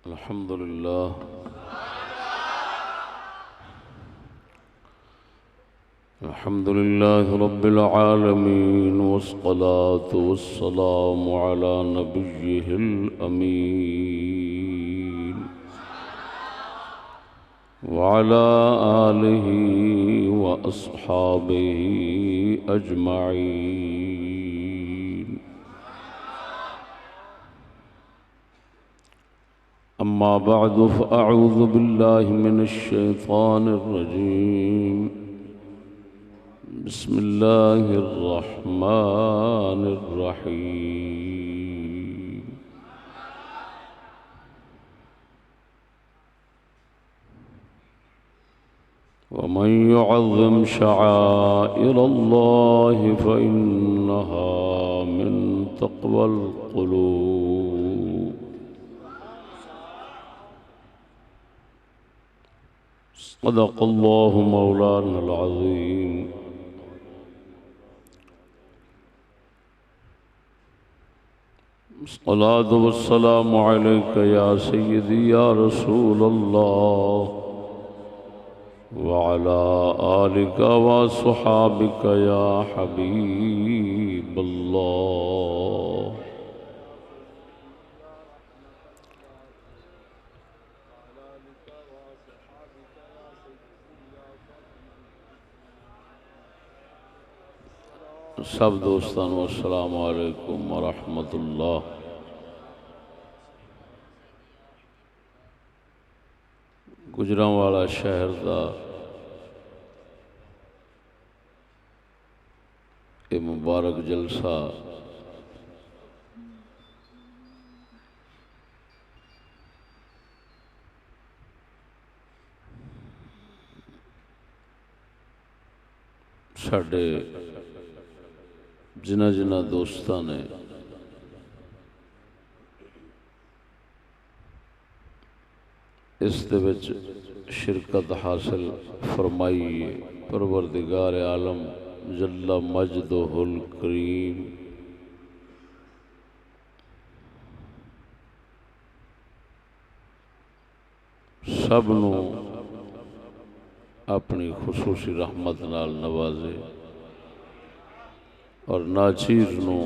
अल्हम्दुलिल्लाह अल्हम्दुलिल्लाहि रब्बिल आलमीन वस्सलातु वस्सलामु अला नबिय्यिहिल अमीन व अला आलिहि व अस्हाबिहि अजमईन। अम्मा बअदु फ़अऊज़ु बिल्लाहि मिनश शैतानिर रजीम। बिस्मिल्लाहिर रहमानिर रहीम। वमन युअज़्ज़िम शआइरल्लाहि फ़इन्नहा मिन तक़वल क़ुलूब। सदक़ल्लाहु मौलानल अज़ीम। अस्सलातु वस्सलामु अलैका या सय्यदी या रसूलल्लाह व अला आलिका व अस्हाबिका या हबीबल्लाह। सब दोस्तानों अस्सलामु अलैकुम व रहमतुल्लाह। गुजरांवाला शहर का ये मुबारक जलसा साडे जिन्हां जिन्हां दोस्तां ने इस दे विच शिरकत हासिल फरमाई है। परवरदिगार आलम जल्ला मजदुहुल करीम सबनू अपनी खुसूसी रहमत नाल नवाजे और नाचीर नू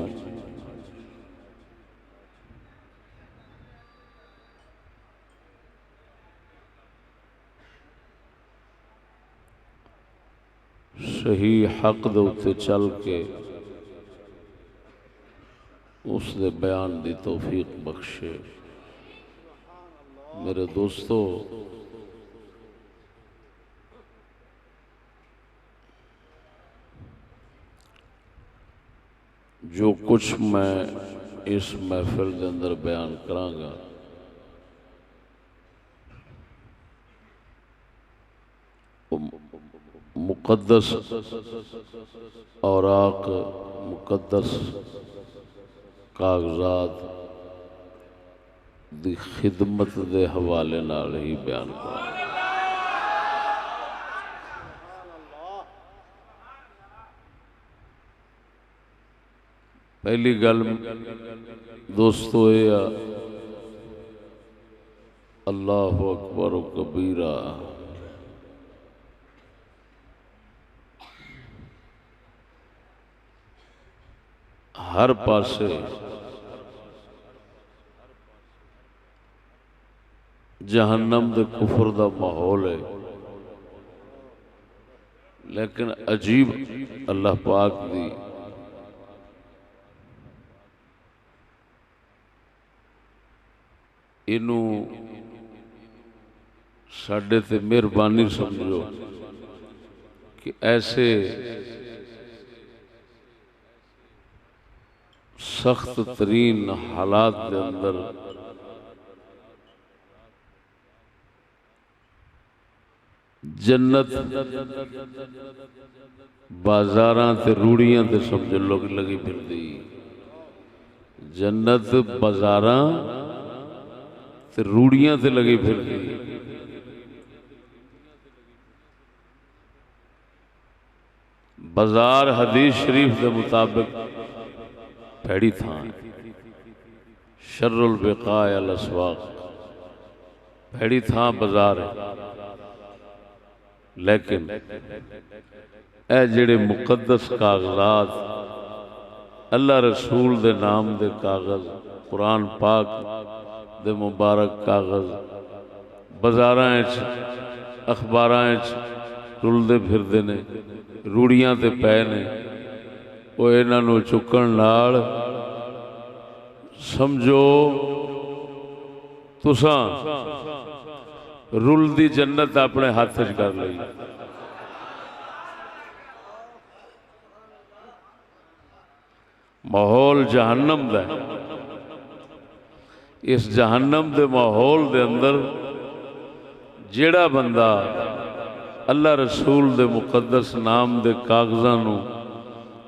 सही हक दे उत्ते चल के उस दे बयान दी तौफीक बख्शे। मेरे दोस्तों, जो कुछ मैं इस महफिल के अंदर बयान करांगा मुकद्दस औराक मुकद्दस कागजात दी खिदमत दे हवाले नाल ही बयान करांगा। पहली गल दोस्तों ये अल्लाहु अकबर कबीरा। हर पासे जहन्नम दे कुफर दा माहौल है, लेकिन अजीब अल्लाह पाक दी इनू साडे ते मेहरबानी समझो कि ऐसे सख्त तरीन हालात के अंदर जन्नत बाजारां ते रूड़ियां ते समझ लोग लगी फिरदी। जन्नत बाजारां ते रूड़ियां ते लगी फिरदी। बाजार हदीस शरीफ के मुताबिक भैड़ी थान शर्रुल बिक़ा अल अस्वाक़ भैड़ी थां बाजार है, लेकिन ए जिहड़े मुकद्दस कागजात अल्लाह रसूल दे नाम दे कागज, कुरान पाक दे मुबारक कागज बाजारां अखबारां रुलदे फिरदे ने, रूड़ियां ते पै ने, वो इन्हां नूं चुकण नाल समझो तुसां रुलदी जन्नत अपने हाथ च कर लई। माहौल जहन्नम दा, इस जहन्नम दे माहौल दे अंदर जेड़ा बंदा अल्लाह रसूल दे मुकद्दस नाम दे कागजां नूं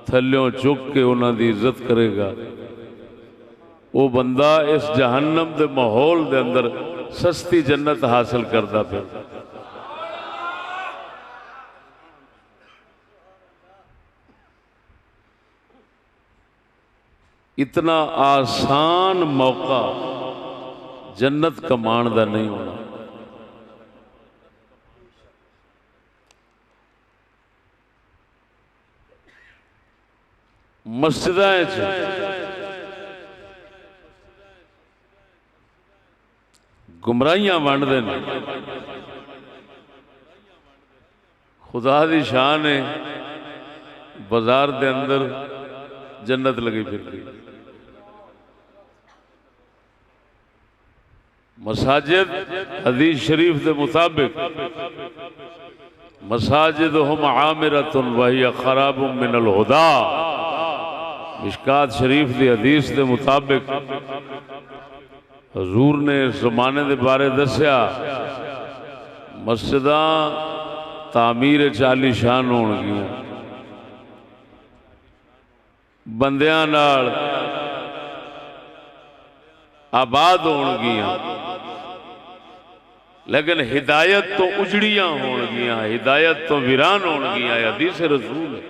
थल्यों चुक के उन्हां दी इज्जत करेगा, वो बंदा इस जहन्नम दे माहौल दे अंदर सस्ती जन्नत हासिल करता फिर। इतना आसान मौका जन्नत कमाण दा नहीं होना। मस्जिदां गुमराहियां वंडदे ने, खुदा दी शान है बाजार दे अंदर जन्नत लगी फिरती। मसाजिद हदीस शरीफ के मुताबिक मसाजिद हम आमिरतुन वहिय खराबुम मिनल हुदा, मिशकात शरीफ की हदीस के मुताबिक हजूर ने इस जमाने के बारे दसिया मस्जिदां तामीर चाली शान होणगियां, बंदियां नाल आबाद होणगियां, लेकिन हिदायत तो उजड़ियां होणगियां, हिदायत तो वीरान होणगियां। हदीस रसूल है।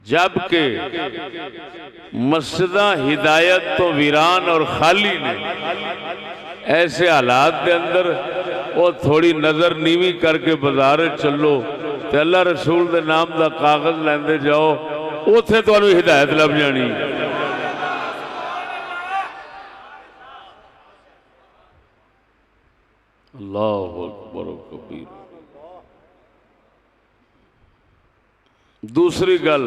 जबकि मस्जिदां हिदायत तो वीरान और खाली ने, ऐसे हालात के अंदर वो थोड़ी नजर नीवी करके बाजार चलो तो अल्लाह रसूल के नाम का कागज लेंदे जाओ, उथे तुहानू हिदायत लभ जानी। अल्लाहु अकबर कबीर। दूसरी गल,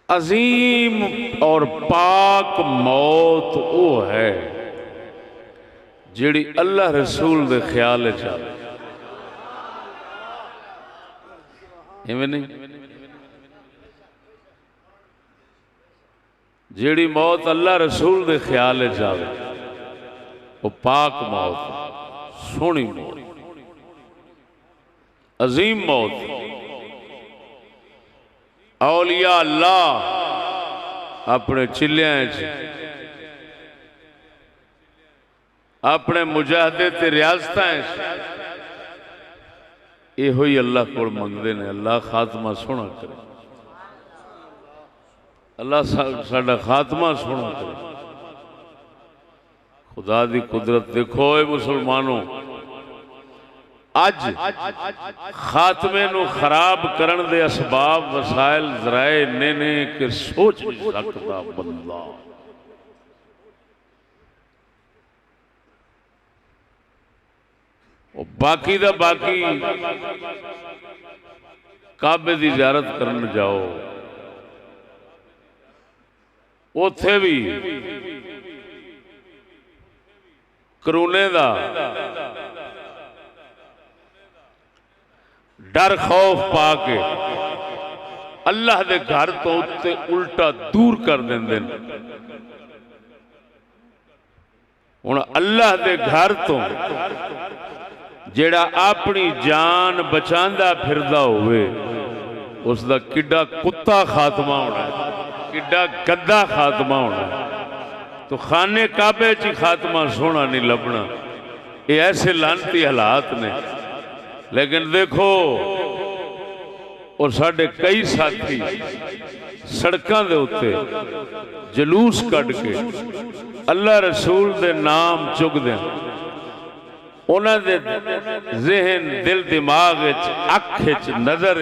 अजीम और पाक मौत वो है जिहड़ी अल्लाह रसूल दे ख्याल च आवे। इवें नहीं, जिहड़ी मौत अल्लाह रसूल दे ख्याल च आवे वो पाक मौत, सोहनी मौत, अजीम मौत। औलिया अल्लाह अपने चिल्लियां अपने मुजाहदे ते रियासतां इहो ही अल्लाह को मंगते हैं। अल्लाह खात्मा सोहना करे, अल्लाह साडा खात्मा सोहना करे। खुदा दी कुदरत देखो ए मुसलमानों, अज खात्मे नू खराब करन दे असबाब वसाइल जराए इन्ने ने कि सोच नहीं सकता बंदा। बाकी दा बाकी काबे की ज़ियारत करन जाओ, उथे भी करूने दा डर खौफ पा के अल्लाह दे घर तो उत्ते उल्टा दूर कर देंदे। हुण अल्लाह दे घर तो जेड़ा अपनी जान बचांदा फिरदा होवे उसका किड्डा कुत्ता खात्मा होना है, किड्डा गद्दा खात्मा होना है। तो खाने काबे च खात्मा सोहना नहीं लभना। ये ऐसे लानती हालात ने। लेकिन देखो और साढ़े कई साथी सड़कों के उत्ते जलूस कढ़ के अल्लाह रसूल दे नाम चुकदे उन्हां दे ज़हन दिल दिमाग अख नज़र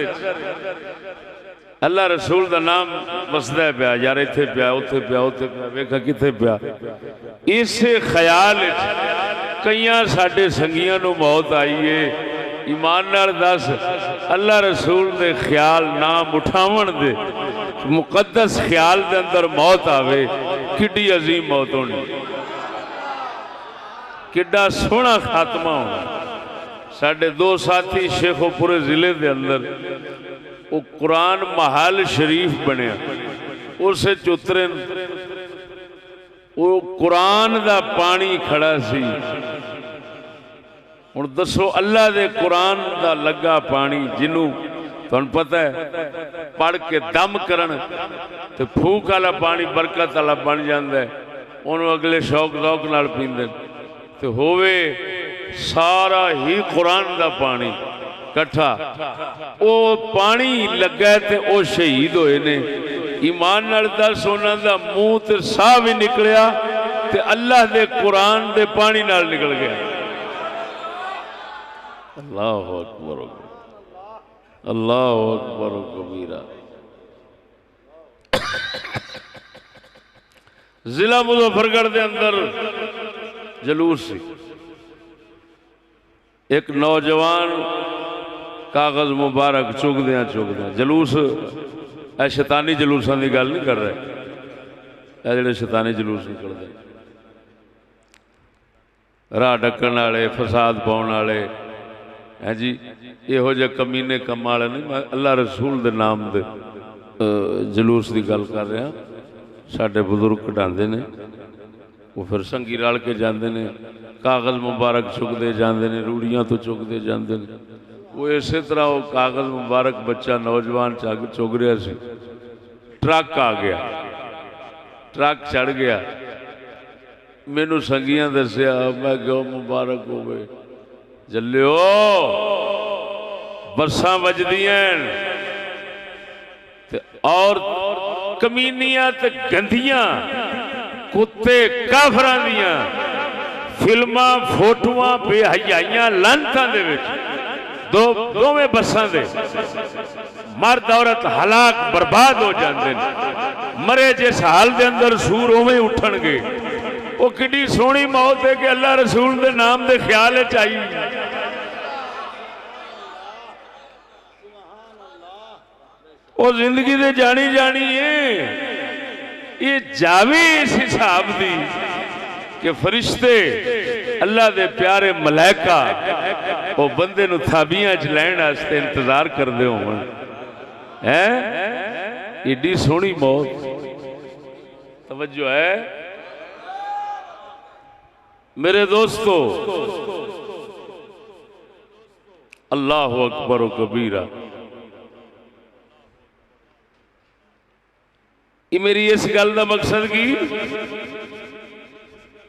अल्लाह रसूल का नाम वसदा पिया यार इत्थे पिया उत्थे पिया उत्थे पिया वेखा कित्थे पिया इसे ख्याल कई साडे संगियां नूं मौत आई है ईमान नाल दस अल्लाह रसूल दे ख्याल नाम उठावन दे मुकद्दस ख्याल दे अंदर मौत आवे किड्डी अजीम मौत होनी किड्डा सोहना खात्मा होना साडे दो साथी शेखोपुरे जिले दे अंदर वो कुरान महल शरीफ बनया उस उतरे वो कुरान दा पानी खड़ा सी हुण दसो अल्लाह दे कुरान दा लगा पानी जिन्हों तुहानू पता है पढ़ के दम करन ते फूक वाला पानी बरकत वाला बन जाता है उन्होंने अगले शौक शौक नाल पींदे ते होवे सारा ही कुरान दा पानी कट्ठा वो पानी लगा ते वो शहीद होए ने ईमान नाल दस उन्हां दा मूँह ते साह भी निकलिया ते अल्लाह दे कुरान दे पानी नाल निकल गया। अल्लाहु अकबर अल्लाहु अकबर कबीरा। जिला मुजफ्फरगढ़ के अंदर जलूस सी एक नौजवान कागज मुबारक चुकद्या जलूस ए शैतानी जलूसा की गल नहीं कर रहे जो शैतानी जलूस निकलते राह डकन वाले फसाद पाने वाले है जी इहो जे कमीने कम वाले नहीं मैं अल्लाह रसूल दे नाम दे जलूस की गल कर रहा साडे बुजुर्ग कढ़ाते ने वो फिर संगी रल के जाते हैं कागज मुबारक चुकते जाते हैं रूड़ियां तो चुकते जाते हैं वो इस तरह वो कागज मुबारक बच्चा नौजवान चुग रहा सी ट्रक आ गया ट्रक चढ़ गया मैनू संगियां दसिया मैं क्यों मुबारक हो गए जल्लियो बसा वजदियां और कमीनियां ते गंदियां कुत्ते काफरां दियां फिल्मां फोटोआं बेहयाइयां लानतां दे विच दोवें बसां दे मर्द औरत हलाक बर्बाद हो जाते हैं मरे जिस हाल दे अंदर सूर उवें उठणगे वो किड्डी सोहनी मौत है कि अल्लाह रसूल दे नाम दे ख्याल च आई वो जिंदगी दे जानी जानी है ये जावे इस हिसाब दी कि फरिश्ते अल्लाह दे प्यारे मलाइका वो बंदे नूं थाबियां च लैण वास्ते इंतजार करदे होण हैं एडी सोहनी मौत तवज्जो है मेरे दोस्तों अल्लाह अकबर कबीरा। ये मेरी इस गल का मकसद की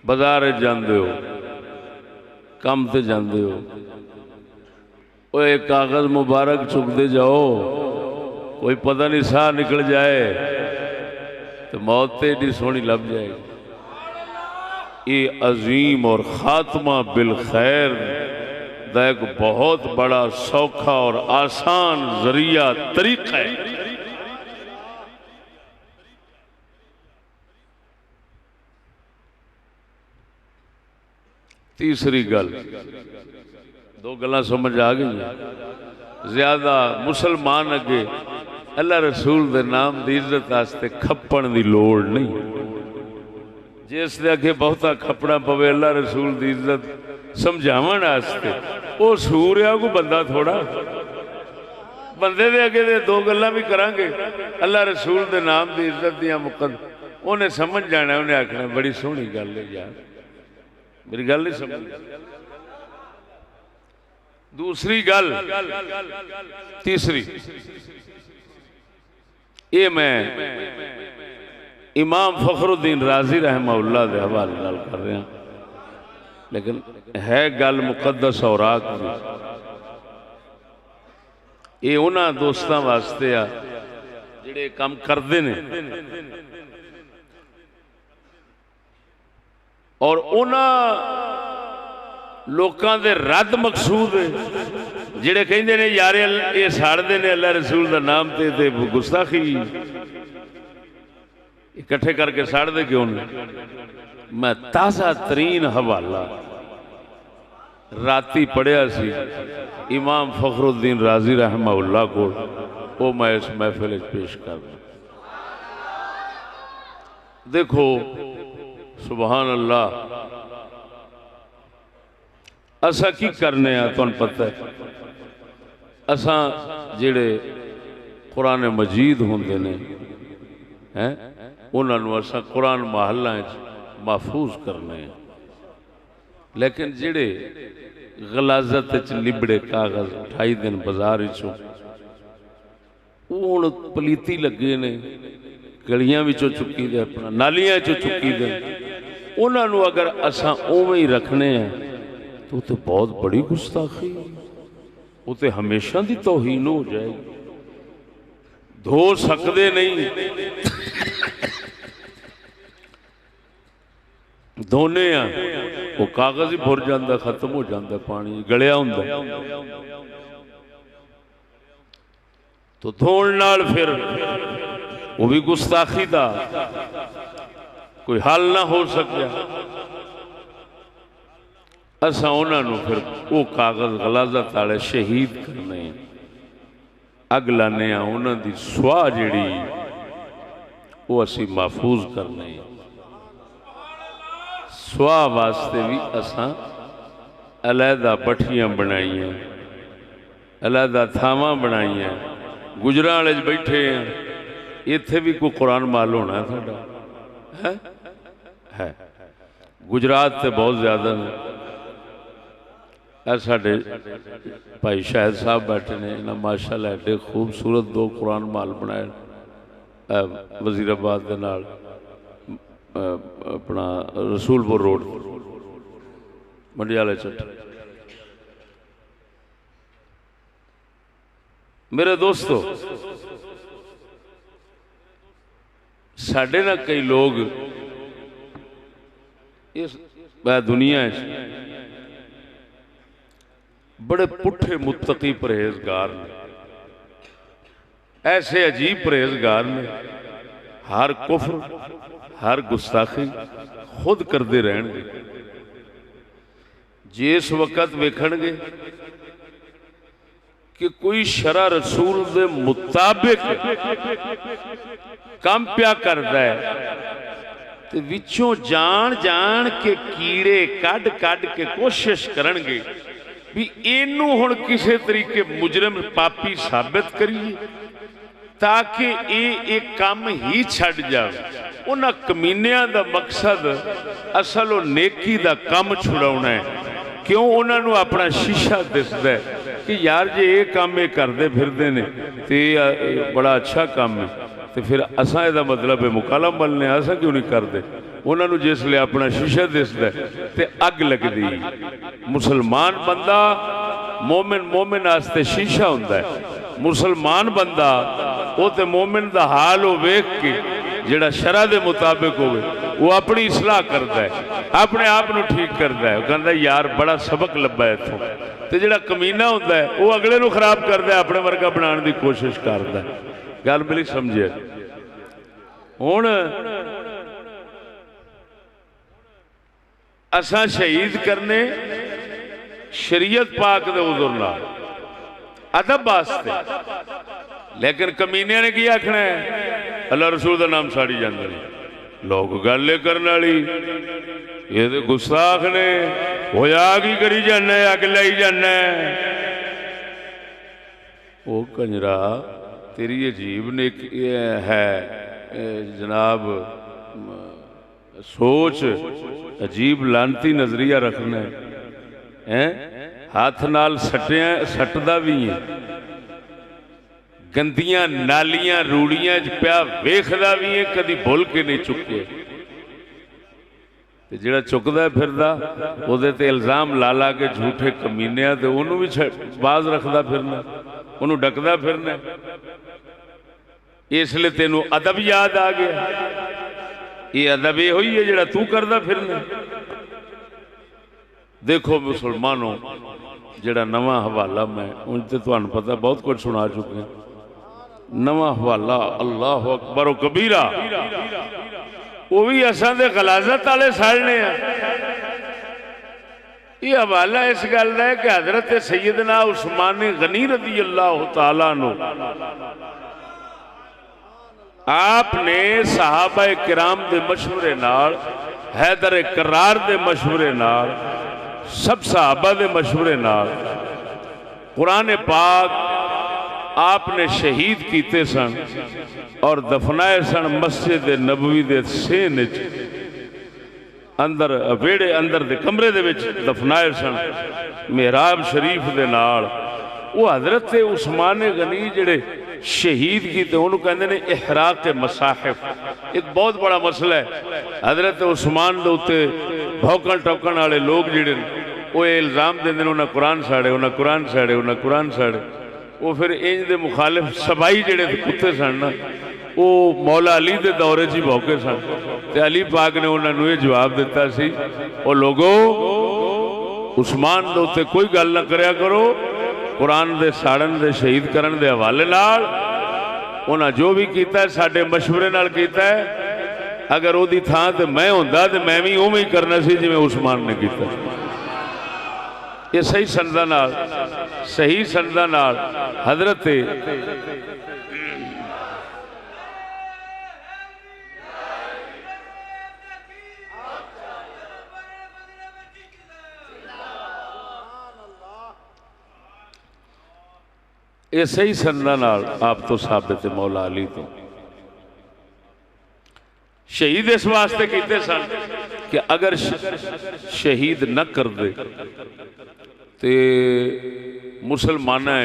बाजार जाते हो काम ते जाते हो वो एक कागज मुबारक चुकते जाओ कोई पता नहीं साह निकल जाए तो मौत तो एडी सोहनी लभ जाएगी। ये अजीम और खात्मा बिल खैर का एक बहुत बड़ा सौखा और आसान जरिया तरीका है। तीसरी गल दो गल्लां समझ आ गई ज्यादा मुसलमान अगे अल्लाह रसूल दे नाम की इज्जत वास्ते खप्पण की लोड़ नहीं जिस दे अगे बहुता खपना पवे अल्लाह रसूल की इज्जत समझावन वास्ते वो सूर्या को बंदा थोड़ा बंदे दे अगे दे दो गल्लां भी करांगे अल्लाह रसूल दे नाम की इज्जत दियां मुकद उन्हें समझ जाना उन्हें आखना बड़ी सोहनी गल है यार मेरी गल नहीं समझ। दूसरी गल तीसरी ये मैं इमाम फखरुद्दीन राजी रहमहुल्लाह के हवाले नाल कर रहा लेकिन है गल मुकद्दस औराक की ये उन्हां दोस्तां वास्ते आ जिहड़े काम करते ने और उन्हां लोकां दे रद्द मकसूद जिहड़े कहिंदे ने यार ये साड़दे ने अल्लाह रसूल दा नाम ते गुस्ताखी इकट्ठे करके साड़दे क्यों ने। मैं ताज़ा तरीन हवाला राती पढ़िया सी इमाम फखरुद्दीन राजी रहमहुल्लाह को, वो मैं इस महफिल पेश कर दूं। देखो सुभान अल्लाह, असा की करने तुहानू पता है, असा जिहड़े कुरान मजीद होंदे ने हैं उन्होंने असा कुरान महल्ला महफूज करने, लेकिन जिहड़े गलाजत लिबड़े कागज 28 दिन बाजार चो हुण पलीती लगे ने, गलियां विचों चुकी दे, अपना नालियां चो चुकी दे, उन्होंने अगर असा उवें ही रखने हैं तो बहुत बड़ी गुस्ताखी, वो तो हमेशा की तौहीन हो जाएगी। धो सकते नहीं, धोने वो कागज ही भुर जाता, खत्म हो जाता, पानी गलिया होंदा, तो धोण नाल फिर वो भी गुस्ताखी दा कोई हल ना हो सकिया। असा उन्होंने फिर वो कागज गलाजत वाले शहीद करने, अग लाने, उन्होंने सुआह जिहड़ी वो असी महफूज करने। सुआह वास्ते भी असा अलहदा भट्ठियां बनाइया, अलहदा थावां बनाइया। गुजरां वाले बैठे हैं, इत्थे भी कोई कुरान माल होना है साडा है। गुजरात से बहुत ज़्यादा साढ़े भाई शाहिद साहब बैठे ने, इन्हें माशाअल्लाह एडे खूबसूरत 2 कुरान माल बनाए वजीराबाद के नाल अपना रसूलपुर रोड मंडियाले चट्ट। मेरे दोस्तों, साढ़े ना कई लोग इस दुनिया बड़े पुठे मुत्तकी परहेजगार ने, ऐसे अजीब परहेजगार ने, हर कुफ्र हर गुस्ताखी खुद करते रहेंगे। जिस वक्त वेखणगे कि कोई शरा रसूल दे मुताबिक काम पिया करता है, तो विचों जान जान के कीड़े कढ़ कढ़ के कोशिश करनगे भी इनू हुण किसी तरीके मुजरम पापी साबित करिए, ताकि ये काम ही छड़ जाए। उन्हां कमीनियां दा मकसद असल वो नेकी दा काम छुड़ाउणा है। क्यों? उन्होंने अपना शीशा दिसदा है कि यार जे ये काम ये करते फिरते ने तो ये बड़ा अच्छा काम है, तो फिर असा इहदा मतलब है मुकाला मलने, असा क्यों नहीं करते। उन्होंने जिसले अपना शीशा दिसदा है तो अग लगती। मुसलमान बंदा मोमिन मोमिन वास्ते शीशा हुंदा है। मुसलमान बंदा वो तो मोमिन दा हाल हो वेख के जिहड़ा शरा दे मुताबिक होवे वो अपनी इसलाह करता है, अपने आप को ठीक करता है। कहता यार बड़ा सबक लब्बा है इत्थों। तो जिहड़ा कमीना हुंदा है वो अगले नूं खराब करता है, अपने वर्गा बनाने की कोशिश करता है। गल मेरी समझे। हुण असां शहीद करने शरीयत पाक दे उज़र नाल अदब वास्ते, लेकिन कमीनिया ने की आखना है अल्लाह रसूल का नाम साड़ी जाते हैं। लोग गल करने वाली ये तो गुस्ताख ने होया की करी जाना, अग लाई जाना। वो कंजरा तेरी अजीब ने है जनाब सोच, अजीब लानती नजरिया रखना है। हाथ नाल सटिया सटदा भी है, गंदियां नालियां रूड़ियां पिया वेखदा भी है, कदी भुल के नहीं चुके। जिहड़ा चुकदा फिरदा उहदे ते इल्जाम ला ला के झूठे कमीनिया ते उन्होंने भी बाज रखदा फिरना, उन्होंने डकदा फिरना। इसलिए तेनू अदब याद आ गया। ये अदब ये हुई है जिहड़ा तू करदा फिरना। देखो मुसलमानों, जिहड़ा नवा हवाला मैं उन ते तुहानू पता बहुत कुछ सुना चुके, नवा हवाला अल्लाह अकबर व कबीरा, वो भी असां दे गलाजत वाले साड़ने आ। ये हवाला इस गल का है कि हजरत सैयदना उस्मान गनी रज़ी अल्लाह तआला अन्हु आपने सहाबा किराम दे मशवरे नाल, हैदर करार दे मशवरे नाल, सब सहाबा दे मशवरे नाल कुरान पाक आपने शहीद किए सन और दफनाए सन मस्जिद नबवी दे सेन अंदर वेड़े अंदर दे कमरे दे विच दफनाए सन मेहराब शरीफ दे नाल। वो हजरत उस्मान गनी जिहड़े शहीद किए उन्होंने कहते हैं इहराक मसाहिफ। एक बहुत बड़ा मसला है। हजरत उस्मान दे उत्ते भौकण टोकण वाले लोग जिहड़े वो इल्जाम देंदे उन्हें कुरान साड़े, उन्हें कुरान साड़े, उन्हें कुरान साड़े। वो फिर इंज दे मुखालिफ सबाई जिहड़े कुत्ते सन ना, वो मौला अली दे दौरे च ही भौके सन। ते अली पाक ने उन्होंने ये जवाब दिता सी, ओ लोगो उस्मान दे उत्ते कोई गल ना करया करो, कुरान दे साड़न दे शहीद करन दे हवाले नाल उन्हें जो भी किया साडे मशवरे नाल कीता है। अगर वो थां ते मैं हुंदा ते मैं भी उवें ही करना सी जिवें उस्मान ने किया। ये सही संदा नाल, सही संदा नाल हजरत ये सही संदा नाल आप तो साबित मौला अली तो शहीद इस वास्ते किए सन कि अगर शहीद न कर दे तो मुसलमाना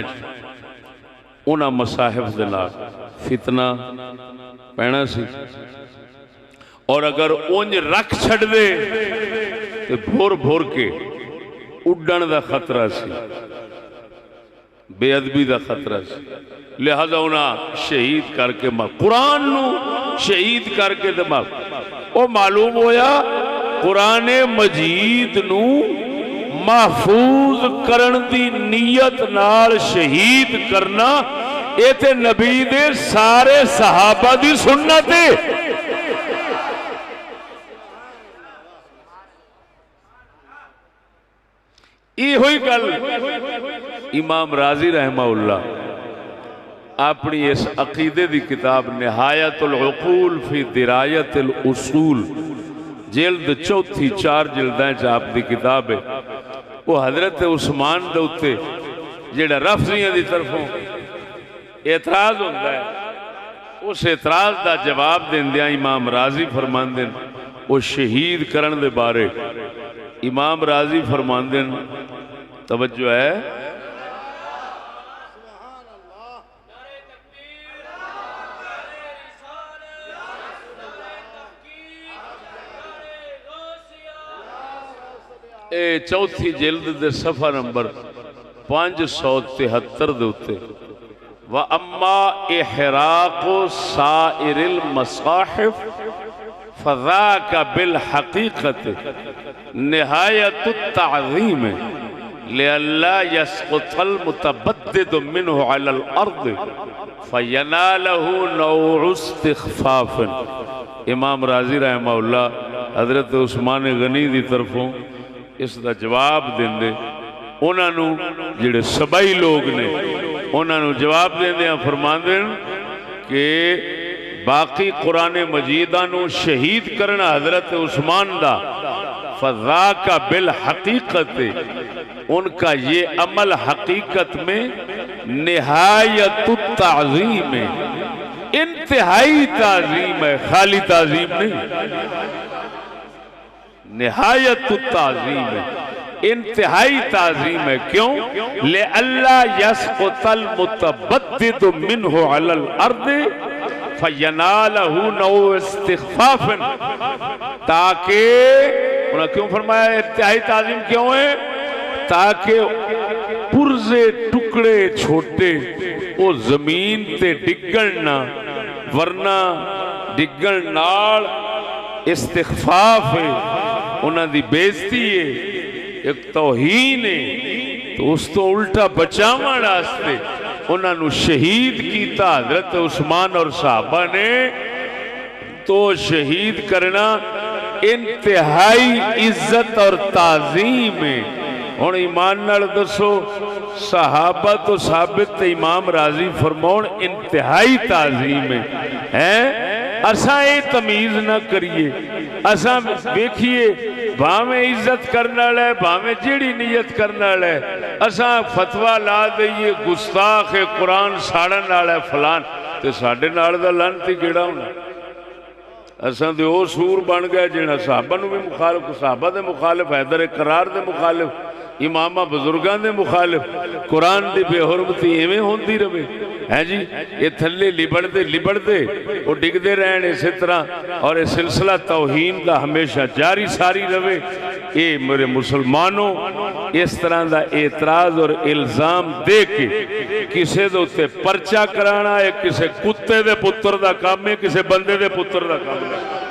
उन्होंने मसाहिफ दे नाल फितना पैना सी, और अगर उंज रख छड़ दे तो भोर भोर के उड़न का खतरा सी, बेअदबी का खतरा सी। लिहाजा उन्हें शहीद करके कुरान नू शहीद करके वो मालूम होया कुरान मजीद नू महफूज करन दी नीयत नाल शहीद करना ये ते नबी दे सारे सहाबा दी सुन्नत है। यही गल इमाम राजी रहमाउल्लाह अपनी इस अकीदे की किताब निहायतुल उकूल फी दिरायतिल उसूल जिल्द चौथी 4 जिल्दां च आपकी किताब है। वो हजरत उस्मान दे उत्ते जिहड़ा रफजियां दी तरफों एतराज होंदा है, उस एतराज का जवाब देंदियां इमाम राजी फरमांदे वो शहीद करन दे बारे। इमाम राजी फरमांदे तवज्जो है, ए चौथी जिल्द दे सफा नंबर 573 दे उत्ते व अम्मा इहराक़ु साइरिल मसाहिफ फज़ाका बिल हकीकत निहायतुत ताज़ीम लिअल्ला यस्क़ुतल मुतबद्दिदु मिन्हु अलल अर्द फयनालहु नौउ इस्तिख़फ़ाफ़। इमाम राजी रहमहुल्लाह हजरत उस्मान गनी की तरफों इसका जवाब देंदे उन्होंने जिहड़े सबई लोग ने उन्होंने जवाब देंदे फरमांदे कि बाकी कुरान मजीदा नू शहीद करना हजरत उस्मान दा फज़ाका बिल हकीकत उनका ये अमल हकीकत में निहायतुत ताज़ीम है, इंतहाई ताज़ीम है, खाली ताज़ीम नहीं, निहायतुत ताज़ीम है, इंतहाई ताज़ीम है। क्यों? ले अल्लाह यस्क़ुतल मुतबद्दिदु मिन्हु अलल अर्द फयनालहु नौ इस्तिग़फ़ाफ़न, ताकि उन्होंने क्यों फरमाया इंतहाई ताज़ीम क्यों है? ताकि पुरजे टुकड़े छोटे वो जमीन ते डिगण ना वरना डिगण नाल इस्तिखफाफ है, उन्हां दी बेइज्जती है, एक तौहीन है। तो उस तो उल्टा बचावन वास्ते उन्होंने शहीद किया हजरत उस्मान और साहबा ने। तो शहीद करना इंतहाई इज्जत और ताजीम है। हुण ईमान नाल दसो, सहाबा तो साबित इमाम राजी फरमाउण इंतहाई ताजीम है। असा ये तमीज ना करिए, असा वेखिए भावें इज्जत करने वाला है, भावें जेड़ी नीयत करने वाला है, असा फतवा ला दईए गुस्ताख है, कुरान साड़न वाला है फलान, तो साडे नाल दा लानती केड़ा होना। असा तो वो सूर बन गया जिहड़ा साहबा नूं भी मुखालिफ, साहबा दे मुखालिफ, हैदर करार दे मुखालिफ, इमामा बजुर्गों के मुखालिफ, कुरान की बेहुरमती इवें होती रहे है जी। ये थले लिबड़ते वो डिगते रहन इस तरह, और यह सिलसिला तौहीन का हमेशा जारी सारी रहे। ये मेरे मुसलमानों, इस तरह का एतराज और इल्जाम दे के किसी के उत्ते परचा कराना है किसी कुत्ते के पुत्र का काम है, किसी बंदे के पुत्र का काम है।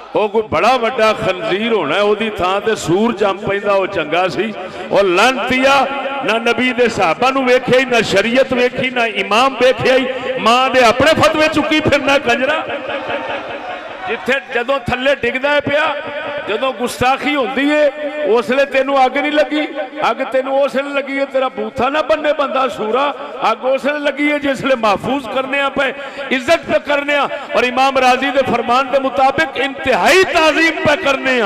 वो कोई बड़ा वड्डा खंजीर होना है, वो थां ते सूर जम पैंदा वो चंगा सी। और लानतिया ना नबी दे साहबा नूं वेख्या, ना शरीयत वेखी, ना इमाम वेख्या, मां दे अपने फतवे चुकी फिरना कंजरा। जिथे जदों थले डिगदा है पिया, जदों गुस्ताखी होंदी है, उसले तेनू अग नहीं लगी। अग तेनू उसले लगी है तेरा बूथा ना बन्ने बंदा सूरा। अग उसले लगी है जिसले महफूज करने पे, इज्जत पे करने। और इमाम राजी के फरमान के मुताबिक इंतहाई ताजीम पे करने।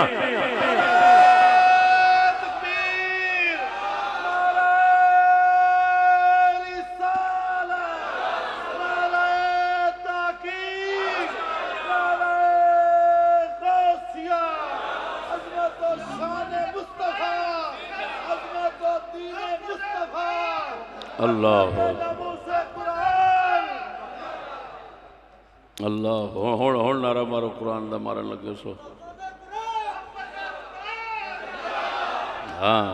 अल्लाह अल्लाह हुण नारा मारो कुरान दा मारन लगे सो। हाँ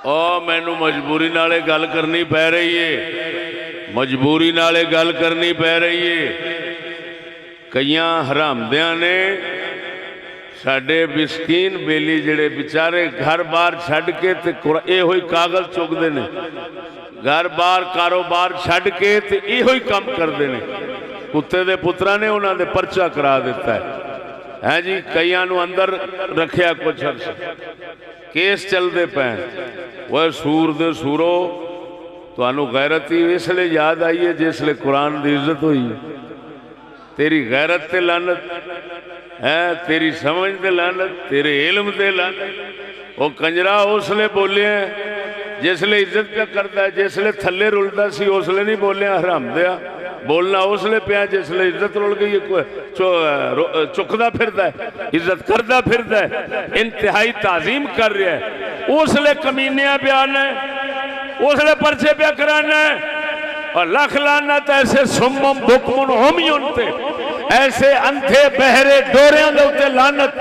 ओ मैनू मजबूरी नाले गल करनी पै रही है, मजबूरी नाले गल करनी पै रही है। कईयां हरामदियां ने साडे मिसकीन बेली जिहड़े बेचारे घर बार छड्ड के ते इहो ही कागज चुकते हैं, घर बार कारोबार छड्ड के ते इहो ही काम करते हैं। कुत्ते दे पुत्रा ने उन्होंने परचा करा दिता है जी। कईयां नूं अंदर रखिया कुछ अर्स, केस चलते पे। वह सूर दे सूरो, तुहानू गैरत ही इसलिए याद आई है जिसले कुरान की इज्जत हुई। तेरी गैरत ते लानत है, तेरी समझ ते लानत, तेरे इल्म ते लानत। वो कंजरा उसले बोलिया जिसले इज्जत क्या करता है, जिसले थले रुलता सी उसले नहीं बोलिया हराम दिया। बोलना उसले पिया जिसले इज्जत रुल गई, चुकदा फिरदा है, इज्जत करदा फिरदा है, इंतहाई ताजीम कर रहा है। उसले कमीनिया बयान है, उसले परचे पे कराना है। और लख लानत ऐसे सुम्मम बुकमुन हुमयुन ते, ऐसे अंधे बहरे डोरियां दे उत्ते लानत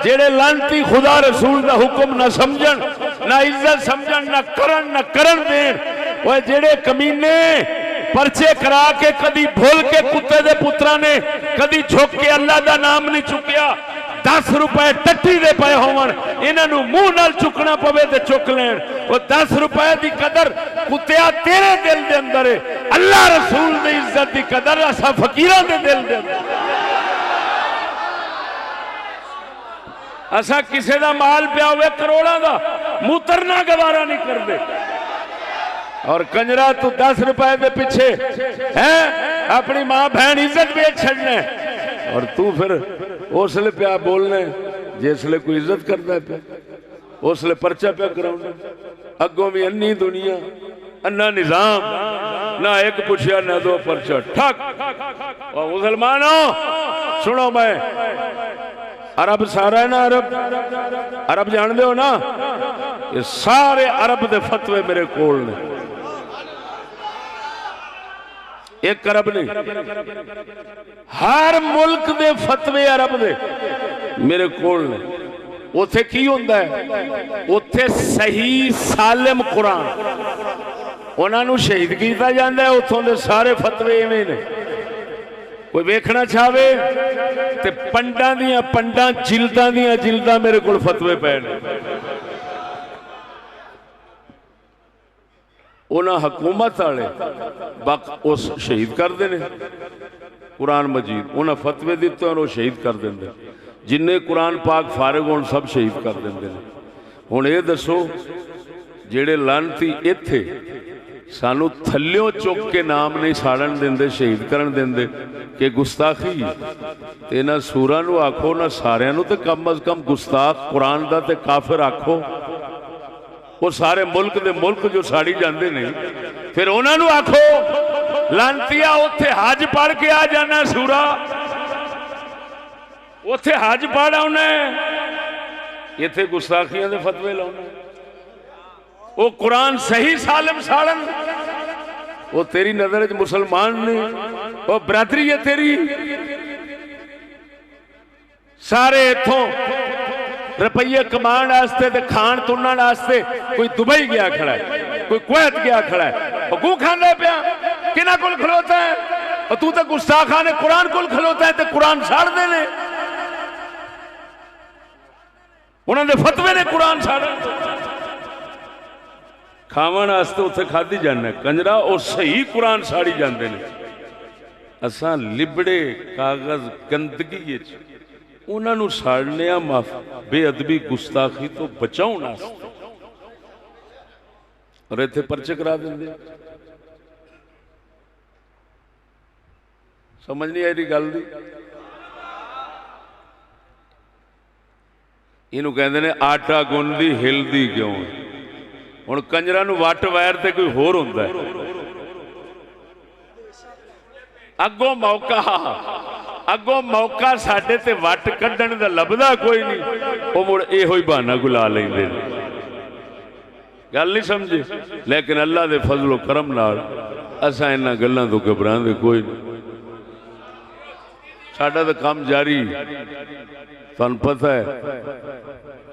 जेड़े लानती खुदा रसूल दा हुक्म ना समझन, ना इज्जत समझन, ना करन देन। वो जेड़े कमीने परचे करा के कदी भूल के कुत्ते दे पुत्रा ने कदी झुक के अल्लाह दा नाम नहीं चुकिया, 10 रुपए टट्टी दे पे होवन, इन्हों मुंह नाल चुकना पवे ते चुक लेन। वो 10 रुपए की कदर कुत्तिया तेरे दिल दे अंदर है, अल्लाह रसूल दी इज्जत की कदर असा फकीरां दे दिल दे अंदर। असा किसी का माल पिया हुए करोड़ों का मुतरना गवारा नहीं करते। और कंजरा तू 10 रुपए के पीछे है अपनी मां बहन इज्जत बेच छड़ना, और तू फिर उसले प्या बोलना जिसले कोई इज्जत करता है, उसले परचा प्या कराना। अगों भी अन्नी दुनिया, अन्ना निजाम, ना एक पुछया ना दो परचा ठक। और मुसलमानों सुनो, मैं अरब सारा है ना, अरब जान दे हो ना, ये सारे अरब दे फतवे मेरे कोल ने। एक अरब नहीं, हर मुल्क दे फतवे अरब दे मेरे कोल ने। उथे की होंदा है, उथे सही सालिम कुरान, उन्होंने शहीद किया जाता है। उतों के सारे फतवे इवें ने, कोई वेखना चाहे तो पंडा दियां पंडा जिल्दां दियां जिल्दां मेरे को फतवे पै ने। उन्हें हुकूमत वाले उस शहीद करते हैं कुरान मजीद, उन्हें फतवे दिते और वो शहीद कर देंगे। जिन्हें कुरान पाक फारिग होण सब शहीद कर देंगे। हुण ये दसो जेड़े लानती इत्थे सानू थल्यों चुक के नाम नहीं साड़न देंदे, शहीद करन देंदे कि गुस्ताखी। ते इन्हां सूरां नूं आखो ना सारियां नूं ते कम अज कम गुस्ताख कुरान दा ते काफिर आखो। वो सारे मुल्क दे मुल्क जो साड़ी जाते हैं, फिर उन्होंने आखो लांतिया उत्थे हज पढ़ के आ जाना सूरा, उत्थे हज पढ़ आना, इत्थे गुस्ताखियां दे फतवे लाना। वो कुरान सही सालम साड़न, वो तेरी नजर च मुसलमान ने, वो बरादरी है तेरी। सारे इथों रुपये कमान वास्ते खाण तुनन वास्ते कोई दुबई गया खड़ा है, कोई कुवैत गया खड़ा है, गू खाना पिया किना कोल खलोता है, और तू तो गुस्ताखा ने कुरान कोल खलोता है, तो कुरान साड़ते ने, उन्होंने फतवे ने कुरान साड़ा। खावन वास्ते उत्थे खाधी जाना कंजरा, और सही कुरान साड़ी जाते हैं। असां लिबड़े कागज गंदगी उन्होंने साड़ने माफ बेअदबी गुस्ताखी तो बचाओ, और इत्थे परचे करा देंगे। समझ नहीं आई गल दी। इनू कहते ने आटा गुंदी हिलदी क्यों। हुण कंजरां नूं वट वैर ते कोई होर हुंदा है, अगों मौका साडे ते वट कड्ढण दा लभदा कोई नहीं, वो मुड़ इहो ही बहाना गुला लैंदे ने। गल नहीं समझे। लेकिन अल्लाह दे फजलो करम नाल असां इन्हां गल्लां तो घबरांदे कोई नहीं। साडा तो काम जारी। तुहानूं पता है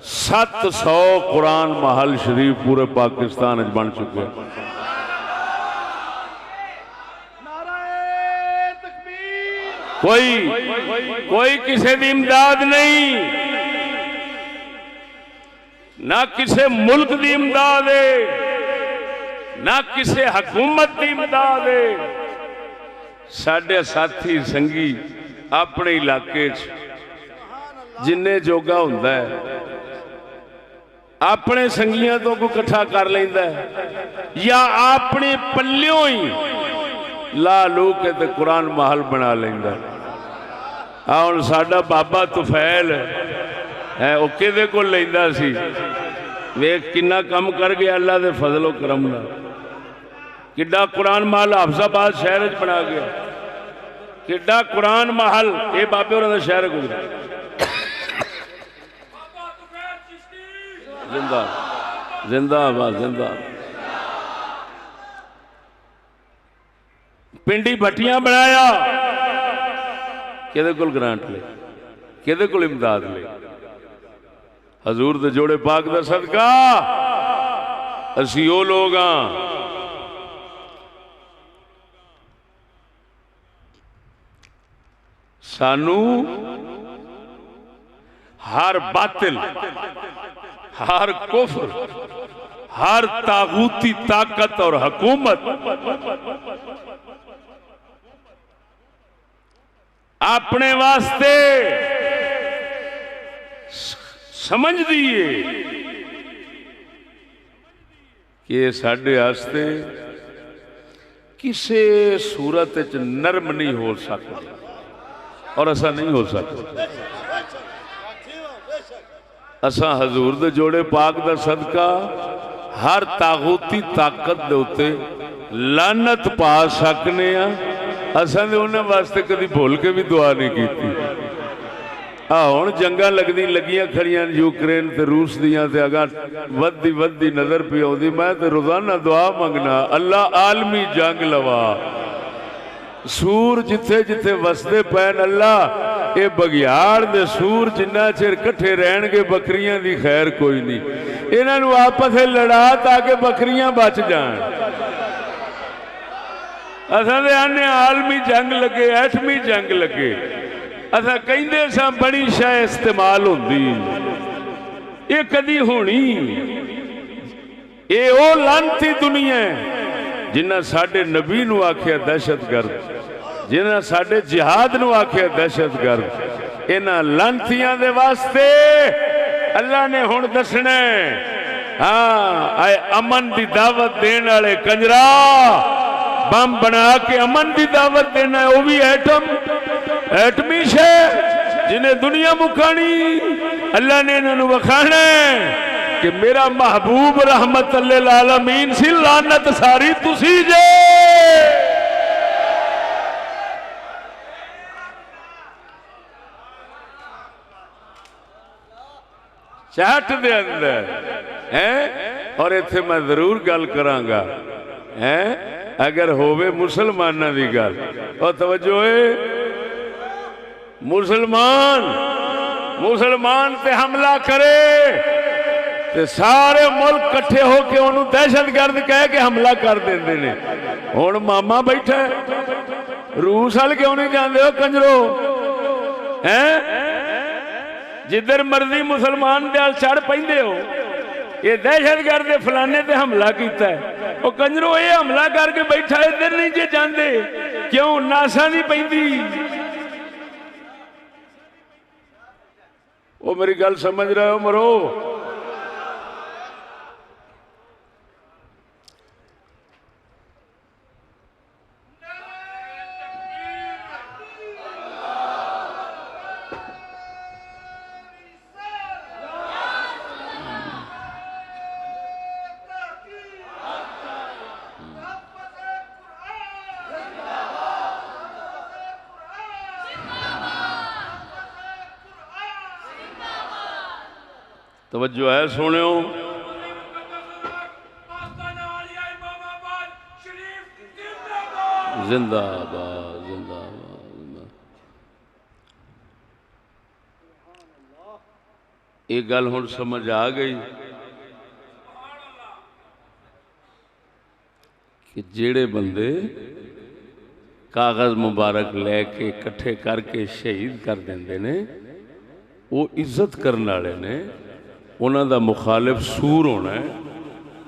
700 कुरान महल शरीफ पूरे पाकिस्तान बन चुके हैं। कोई किसी की इमदाद नहीं, ना किसी मुल्क की इमदाद है, ना किसी हुकूमत की इमदाद है। साडे साथी संगी अपने इलाके जिन्ने जोगा हुंदा है अपने संगियां तो कोई इकट्ठा कर लेंदा है, या अपने पल्लियों ही ला लू के ते कुरान महल बना लेंदा। हुण साडा बाबा तुफैल है वो किहदे कोल लैंदा सी, वेख किन्ना कम कर गया अल्लाह दे फजलो करम नाल। किड्डा कुरान महल हाफजाबाद शहर च बना गया, किड्डा कुरान महल ये बाबे होरां दा शहर गुजरा। जिंदा जिंदाबाद जिंदा। पिंडी भट्टियां बनाया, किहदे कोल ग्रांट ले, किहदे कोल इमदाद ले। हजूर दे जोड़े पाक दा सदका असी ओ लोग हां सानू हर बातिल, हर कुफ्र, हर तागूती ताकत और हुकूमत अपने वास्ते समझ दिए कि साडे वास्ते किसी सूरत च नरम नहीं हो सकता, और ऐसा नहीं हो सकता। असा हजूर दे जोड़े पाक दा सदका हर तागूती ताकत दे उत्ते लानत पा सकने आ। असा ने उन्हें वास्ते कभी भूल के भी दुआ नहीं की। हुण जंगा लगियां खड़ियां यूक्रेन ते रूस दियां ते अगा वधदी नजर पई आउंदी। मैं ते रोजाना दुआ मंगना अल्लाह आलमी जंग लवा। सूर जिथे जिथे वसदे पैन अल्लाह ये बगियाड़ दे सूर जिन्ना चिर कट्ठे रहणगे बकरियां दी खैर कोई नहीं। इन्हां नूं आपस में लड़ा ताकि बकरियां बच जान। असां ते आने आलमी जंग लगे, एटमी जंग लगे, असां कहंदे सां बड़ी शय इस्तेमाल होंदी, ये कदी होनी? ये ओ लानती दुनिया है जिन्हें साडे नबी नू आख्या दहशतगर्द, जिन्हें साडे जिहाद नू आख्या दहशतगर्द। इन्हां लानतियां दे वास्ते अल्लाह ने हुण दसना, हाँ आए अमन की दावत देने वाले कंजरा, बम बना के अमन की दावत देना है, वो भी एटमी शे जिन्हें दुनिया मुकानी। अल्लाह ने इन्होंने वखाना कि मेरा महबूब रहमत लिल आलमीन सी, लानत सारी तुसी जे। चाट दे अंदर है। और इत्थे मैं जरूर गल करांगा है, अगर होवे मुसलमाना की गल, और तवज्जो है, मुसलमान ते हमला करे ते सारे मुल्क कट्ठे होके उन्होंने दहशतगर्द कह के हमला कर देंदे ने। हुण मामा बैठा रूस वाल क्यों नहीं जाते हो कंजरो हैं? जिधर मर्जी मुसलमान दे चढ़ पैंदे हो, ये दहशतगर्द फलाने ते हमला किया है, वो कंजरो ये हमला करके बैठा इधर नहीं जे जाते क्यों? नासा नहीं पैंदी। वो मेरी गल समझ रहे हो मरो? तवज्जो है सुनियो, जिंदाबाद जिंदाबाद। एक गल हुण समझ आ गई कि जेड़े बंदे कागज मुबारक लैके इकट्ठे करके शहीद कर देंदे ने, वो इज्जत करने वाले ने, उन्हों का मुखालिफ सूर होना है,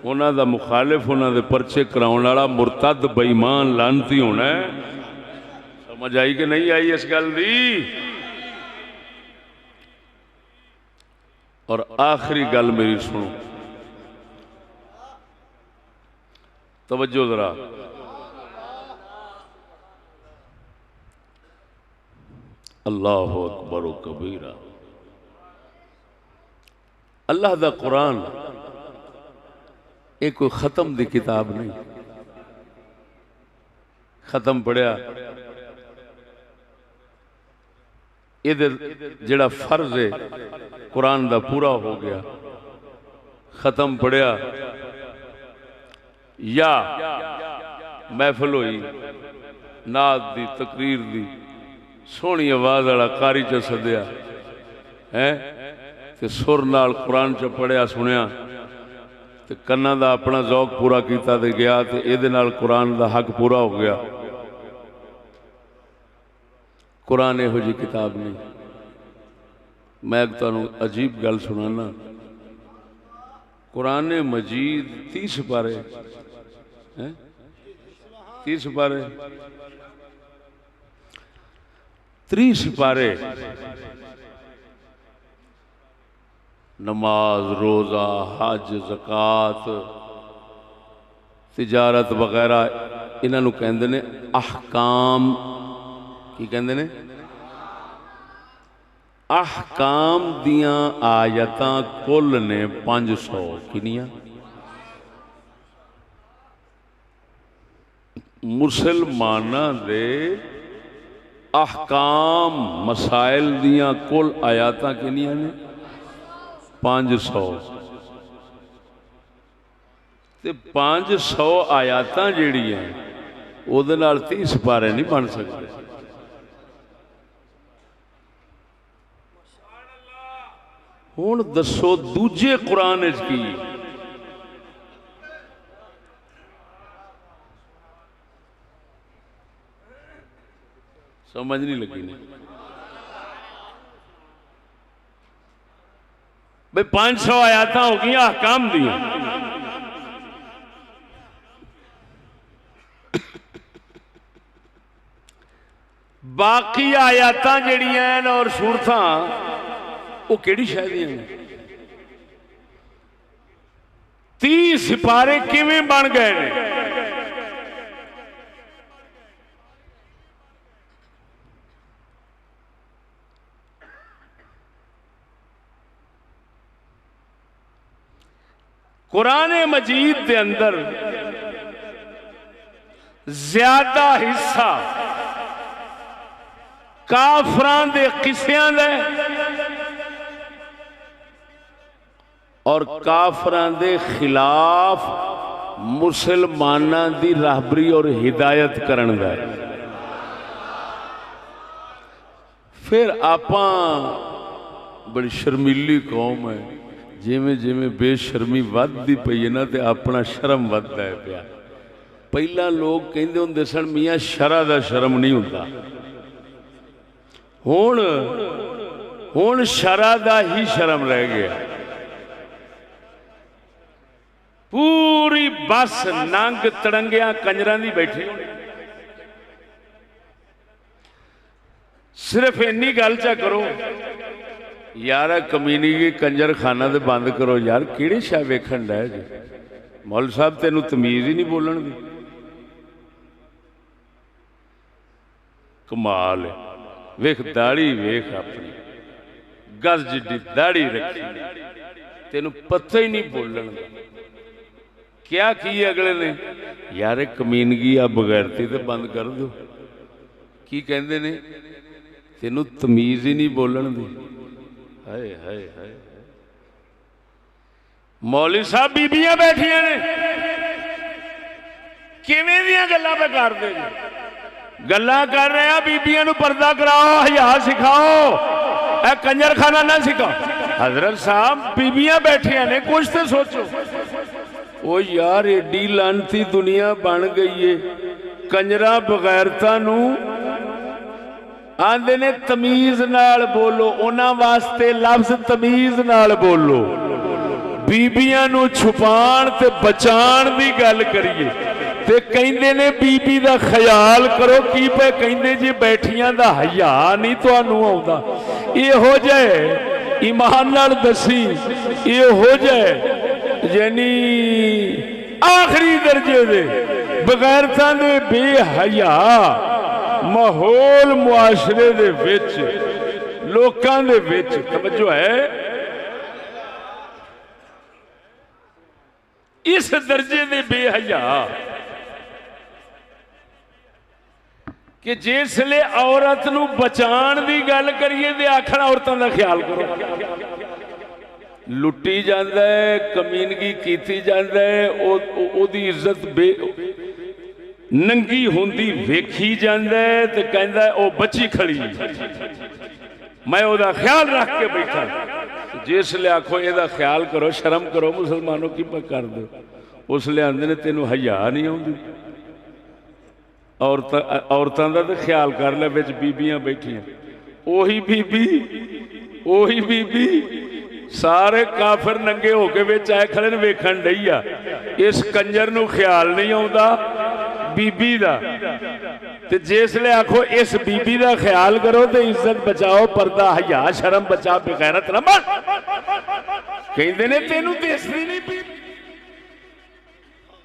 उन्हों का मुखालिफ उन्होंने परचे कराने वाला मुरतद बेईमान लानती होना है। समझ आई कि नहीं आई इस गल दी? और आखिरी गल मेरी सुनो, तवज्जो जरा। अल्लाह अकबर व कबीरा। अल्लाह दा कुरान ये कोई खत्म दी किताब नहीं। खत्म पढ़िया ये जेड़ा फर्ज है कुरान दा पूरा हो गया। खत्म पढ़िया या महफिल हुई नात दी तकरीर दी, सोहनी आवाज वाला कारी च सद्या है ते सुर नाल कुरान च पढ़िया सुनिया ते कन्ना दा अपना जौक पूरा किया ते गया ते इहदे नाल कुरान दा हक पूरा हो गया। कुरान इहो जी किताब नहीं। मैं तुहानू अजीब गल सुनाना, कुरान मजीद 30 पारे 30 पारे 30 पारे नमाज रोज़ा हज ज़कात तिजारत वगैरह इन्हों कहते ने अहकाम। की कहते ने? अहकाम दियां आयतां कुल ने 500। किनियां? मुसलमाना दे अहकाम मसाइल दियां कुल आयतां किनियां ने? 500। ते 500 आयतां जिहड़ियां उहदे नाल 30 पारे नहीं बन सकते। हुण दसो दूजे कुरान की समझ नहीं लगी ने भाई 500 आयात हो गई अहकाम दी बाकी आयात जड़ियां और सूरत वो केड़ी शह दी 30 सिपारे किवें बन गए ने कुरान मजीद के अंदर ज्यादा हिस्सा काफरां दे किस्सियां दा और काफरां दे खिलाफ मुसलमानां दी रहबरी और हिदायत करन दा। फिर आपां बड़ी शर्मीली कौम है, जिमें जिमें बेशर्मी वधदी पई है ना तो अपना शर्म वधदा है पिया। पहला लोग कहंदे हुंदे सन मियाँ शरा दा शर्म नहीं हुंदा, हुण शरा दा ही शर्म रह गया। पूरी बस नंग तड़ंगिया कंजरां दी बैठी, सिर्फ इन्नी गल चा करो यार कमीनी की कंजर खाना तो बंद करो यार, किहड़ी शाह वेखण डे जी मौल साहब तेनू तमीज ही नहीं बोलण दी। कमाल है, वेख दाढ़ी वेख अपनी गज जिड्डी दाढ़ी रखी, तेनू पता ही नहीं बोलण दा। क्या की अगले ने यार कमीनगी आ बगैरती तो बंद कर दो। की कहंदे ने तेनू तमीज ही नहीं बोलण दी। हाय हाय हाय, मौलवी साहब बीबियां बैठिया ने किवें दियां गल्लां पे करदे ने, गल्लां कर रहे हैं बीबियां नू पर्दा कराओ, हया सिखाओ, ए कंजर खाना ना सिखाओ। हजरत साहब बीबियां बैठिया ने, कुछ तो सोचो। ओ यार एडी लानती दुनिया बन गई है, कंजरा बगैरता नू आंदे ने तमीज नाल बोलो, उन्हां वास्ते लफ्ज तमीज नाल बोलो। बीबियां नू छुपाण ते बचाण दी गल करिए ते कहंदे ने बीबी दा ख्याल करो। की पे कहंदे जी बैठियां दा हया नहीं तुहानू आउंदा। इहो जे ईमान नाल दसी, इहो जे यानी आखिरी दर्जे दे बगैरतां दे बेहया माहौल मुआशरे दे विच लोकां दे विच तवज्जो है, इस दर्जे दे बेहया कि जिसले औरत नू बचाण दी गल करिए ते आखण औरतां दा ख्याल करो। लुटी जांदा है, कमीनगी कीती जांदा है, ओदी इज्जत नंगी होंदी वेखी जांदा है ते कहंदा है ओ बच्ची खड़ी मैं ओदा ख्याल रख के बैठा। जिसले आखो एदा ख्याल करो, शर्म करो मुसलमानों की पर कर दो, उसले आंदे ने तेनू हया नहीं आउंदी। औरतां दा ते ख्याल कर ले, विच बीबियां बैठियां, ओही बीबी सारे काफिर नंगे होके विच आए खड़े ने वेखण डई आ। इस कंजर नू ख्याल नहीं आउंदा बीबी दा, ते जिसले आखो इस बीबी दा ख्याल करो तो इज्जत बचाओ, पर्दा हया शर्म बचा, बेगैरत ना बन। कहंदे ने तेनू दिसदी नहीं पई।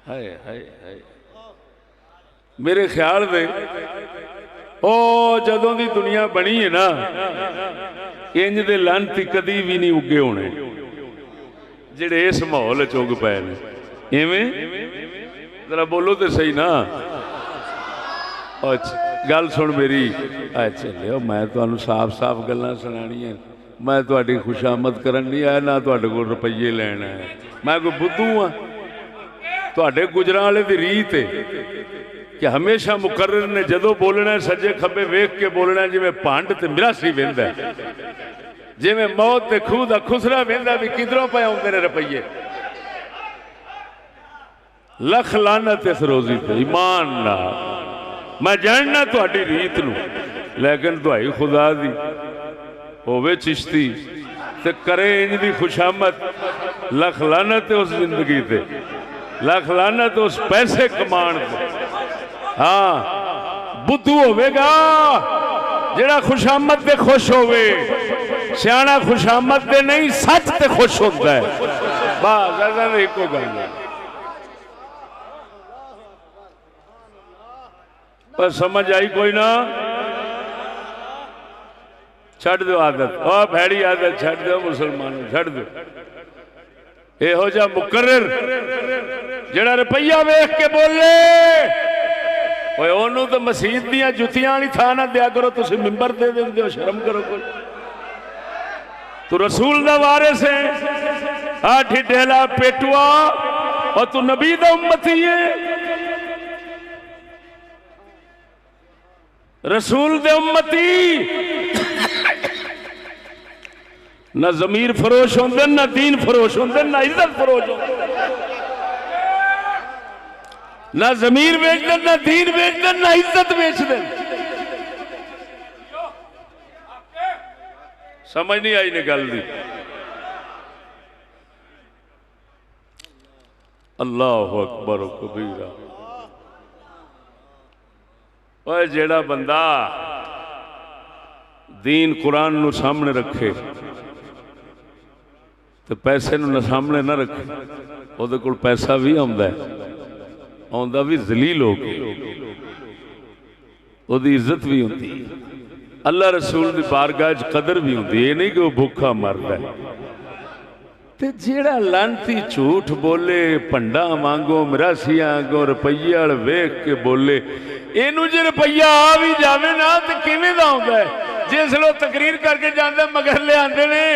हाय हाय हाय, मेरे ख्याल में ओ जदों दी दुनिया बनी है ना, इंज दे लानती कदी भी नहीं उगे होने जिहड़े इस माहौल च उग पए ने। इवें जरा बोलो तो सही ना। अच्छा गल सुन मेरी, चलो मैं तुहानू साफ साफ गल्लां सुनाणियां, मैं तुहाडी खुशामद करन नहीं आया, ना तुहाडे कोल रुपये लैण आया। मैं कोई बुद्धू हाँ? तुहाडे गुजरां वाले दी रीत है कि हमेशा मुकर्रर ने जदों बोलना सज्जे खब्बे वेख के बोलना, जिवें भंड ते मिरासी वेंदा, जिवें मौत ते खूह दा खुसरा वेंदा भी किधरों पे आउंदे ने रुपये। लख लानत इस रोजी पे ईमान ना, मैं जानना तुहाडी रीत नू। लेकिन दुआई खुदा दी होवे चिश्ती ते करे इंज दी खुशामत, लख लानत उस जिंदगी ते, लख लानत उस पैसे कमान ते। हाँ बुद्धू होवेगा जेड़ा खुशामत दे खुश होवे, सियाना खुशामत दे नहीं सच ते खुश होता है। बस ऐसा नहीं को गल है। पर समझ आई कोई ना? छड़ दो आदत, और भैड़ी आदत छड़ दो मुसलमानों, छड़ दो। एहो जा मुकर्रर जेड़ा रुपया वेख के बोले, ओनू तो मसीत दियां जुतियां नहीं था ना दिया करो, तुम मिंबर दे देंगे हो, शर्म करो कोई। तू रसूल दा वारिस है, आ ढिढेला पेटुआ, और तू नबी दा उम्मती है, रसूल दे उम्मती। ना जमीर फरोश होंदे, ना दीन फरोश होंदे, ना इज्जत फरोश होंदे। ना जमीर बेच दे, ना दीन बेच दे, ना इज्जत बेच दे। समझ नहीं आई ने गल दी। अल्लाहु अकबर कबीरा। ओए जेड़ा बंदा दीन कुरान नू सामने रखे तो पैसे नू सामने ना रखे, उहदे कोल पैसा भी आउंदा है, आउंदा भी जलील हो के, उहदी इज्जत भी होंदी है, अल्लाह रसूल दी बारगाह च कदर भी होंदी है। ये नहीं कि वह भूखा मरदा है। ते जेड़ा लानती झूठ बोले, भंडा वांगो मिरासिया वांगो रुपये वाल वेख के बोले, इनू जे रुपया आ भी जावे ना तो किवें दा आउंदा है? जिसले तकरीर करके जाते मगर ले आते ने,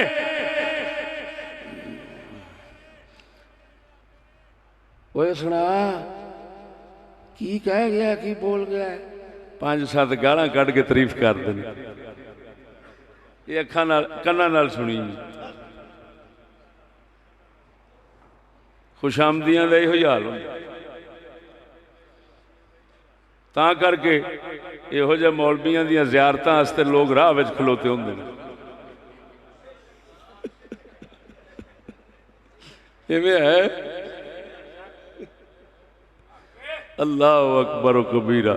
ओए सुना की कह गया, की बोल गया, 5-7 गालां कढ़ के तारीफ कर देनी। ये अखां नाल कन्नां नाल सुनी। खुशामदियां दा इहो हाल हुंदा। तां करके इहो जिहे मौलवियां दियां ज़ियारतां वास्ते लोग राह विच खलोते हुंदे ने। इवें है। अल्लाहु अकबर कबीरा।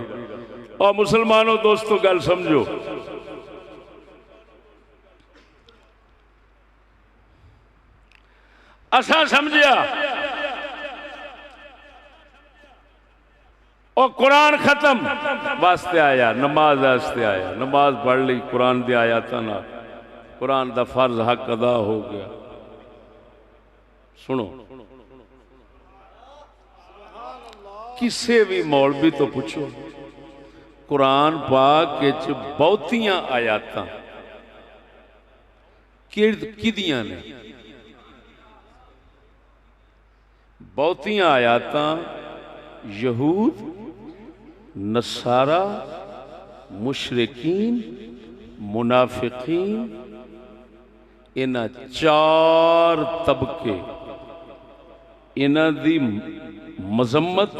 और मुसलमानों दोस्तों गल समझो, असा समझिया और कुरान खत्म वास्ते आया, नमाज वास्ते आया, नमाज पढ़ ली कुरान दी आयतां नाल, कुरान दा फर्ज हक अदा हो गया। सुनो, किसी भी मौलवी तो पूछो, कुरान पाक विच बहुतियां आयतां किदियां ने? बहुतियां आयतां यहूद, नसारा, मुशरिकीन, मुनाफिकीन, इन्हां 4 तबके, इन्हां दी मजम्मत,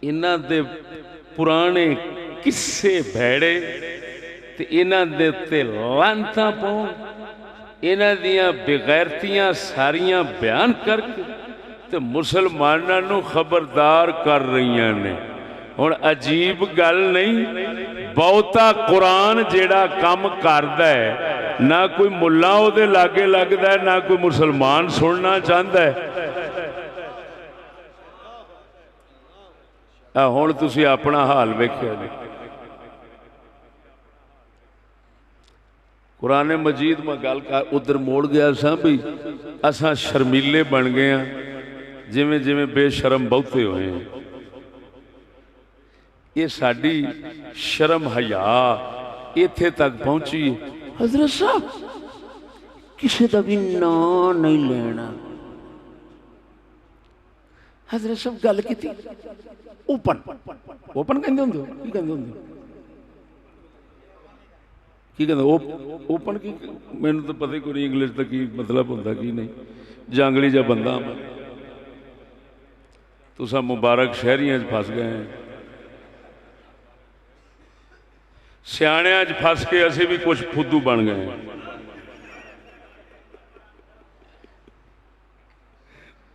इन्हां दे पुराने किस्से भैड़े ते इन्हां दे उत्ते लानतां पाउण, इन्हां दियां बेगैरतियां सारियां बयान करके ते मुसलमानां नूं खबरदार कर रही ने। हुण अजीब गल नहीं, बहुता कुरान जेड़ा काम करदा है ना कोई मुल्ला उहदे लागे लगदा है, ना कोई मुसलमान सुनना चाहता है। हुण तुसीं अपना हाल वेखिया जी। कुरान मजीद में गल कर उधर मोड़ गया सा भी असां शर्मीले बन गए हैं, जिमें जिमें बेशरम बहुते हुए हैं। ये साडी शर्म हया इत्थे तक पहुंची। हजरत साहब किसी का भी ना नहीं लेना। हजरत साहब गल की ओपन ओपन कहते होंगे, की कहते होंगे, की कहते ओपन की? मैनू तो पता ही कोई नहीं इंग्लिश का की मतलब होंगे की नहीं। जंगली जा बंदा मैं, तुसा मुबारक शहरियां फस गए हैं। सियाणिਆਂ 'ਚ फस के असी भी कुछ फुद्दू बन गए।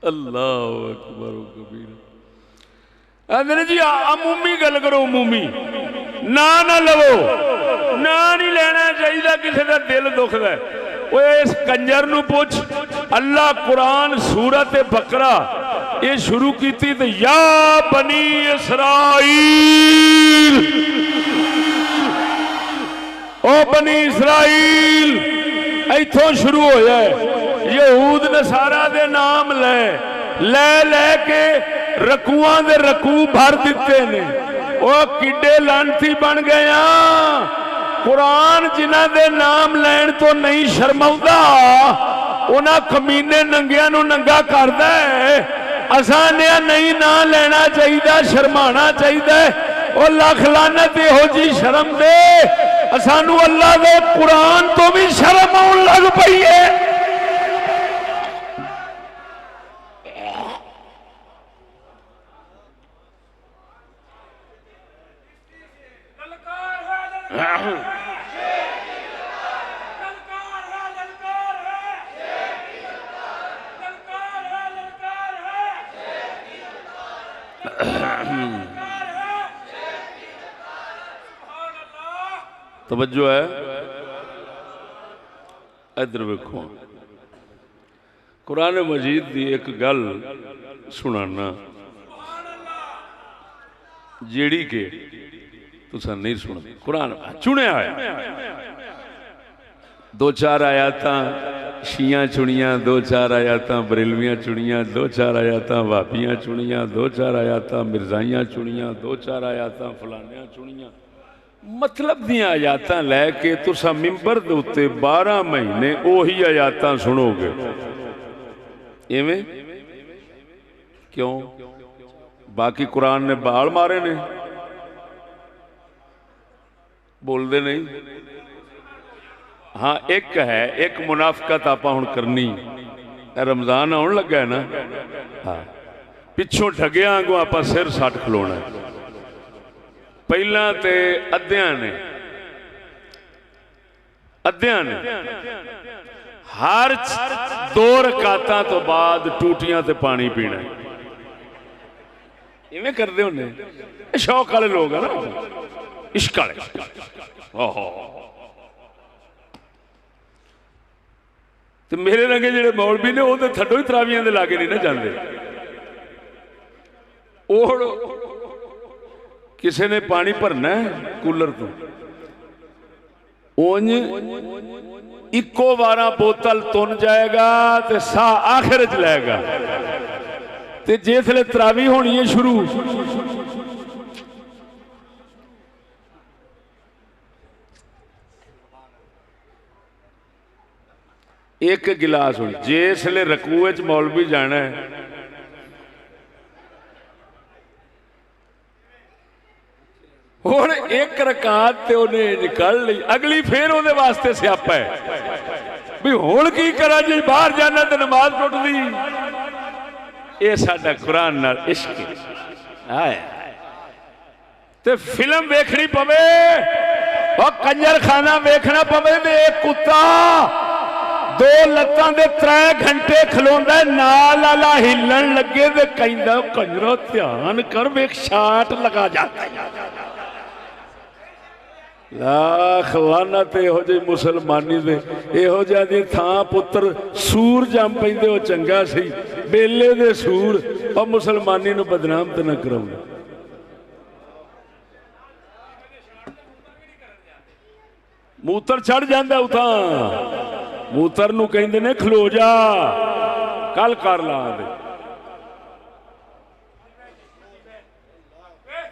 अल्लाह अकबर कबीर। आंदे जी अमूमी गल करो, अमूमी ना लवो, ना नहीं लेना चाहिए, किसी का दिल दुखदा है। इस कंजर नूं पुछ, अल्लाह कुरान सूरत बकरा ये शुरू की तो या बनी इसराइल, ओ बनी इसराइल इथों शुरू होया है। यहूद नसारा दे नाम ले के रकूआं दे रकू भर दिते ने। ओ किड्डे लानती बन गए। कुरान जिन्हां दे नाम लैण तो नहीं शर्माउंदा, उन्हां कमीने नंगियां नूं नंगा करदा है। असां ने नहीं ना लेना चाहिए, शर्माना चाहिए। और लख लानत इहो जी शर्म दे, सानू अल्लाह दे कुरान तो भी शर्म आउण लग पई है। तवज्जो है, इधर वेखो। कुरान मजीद की एक गल सुनाना जेड़ी के तुसा नहीं सुन। कुरान चुनिया है, दो चार आयातां शियां चुनिया, दो चार आयातां बरेलवियां चुनिया, दो चार आयातां वाबियां चुनिया, दो चार आयातां मिर्जाइयां चुनिया, दो चार आयातां फलानियां चुनिया। मतलब दियां आयातां लैके तुसा मिंबर दे उत्ते 12 महीने ओही आयातां सुनोगे। इवें क्यों? बाकी कुरान ने बाल मारे ने, बोलते नहीं। हाँ एक है, एक मुनाफकत आपां हुण करनी। रमजान आउण लगा है ना, हाँ पिछों ठगिया आंगू आपां सिर सट खलोना है। पहला ते अद्धियां ने हर 2 रकातां तो बाद टूटियां ते पानी पीना। इवें करदे होने, शौक वाले लोग है ना, इश्क वाले। तो मेरे रंगे जेडे मौलवी ने वो तो थड्डो ही तरावियां दे लागे नहीं ना जाते। किसी ने पानी भरना है कूलर तो, उंज इको बारा बोतल तुन जाएगा तो सा आखिर च लेगा। तो जिसले तरावी होनी है शुरू, एक गिलास हो, जिसले रकूए च मौलवी जाना है और एक रकात ते उन्हें निकाल ली, अगली फिर वो वास्ते स्यापा है भी हुण की करा जी, बाहर जाना तो नमाज टुटदी। ये साडा कुरान नाल इश्क है। ते फिल्म वेखनी पवे और कंजर खाना वेखना पवे ते एक कुत्ता 2 लत्तां दे 3 घंटे खलोंदा, नाल वाला हिलन लगे ते कहंदा कंजरा ध्यान कर, वेख शाट लगा जाता है। लाख लानत इहो जी मुसलमानी दे, इहो जिहा दी थां पुत्र सूर जम पैंदे, वो चंगा सी बेले दे सूर। और मुसलमानी नूं बदनाम ते ना कराउंदा। मूत्र चढ़ जांदा उतां, मूत्र नूं कहंदे ने खलो जा, कल कर ला दे।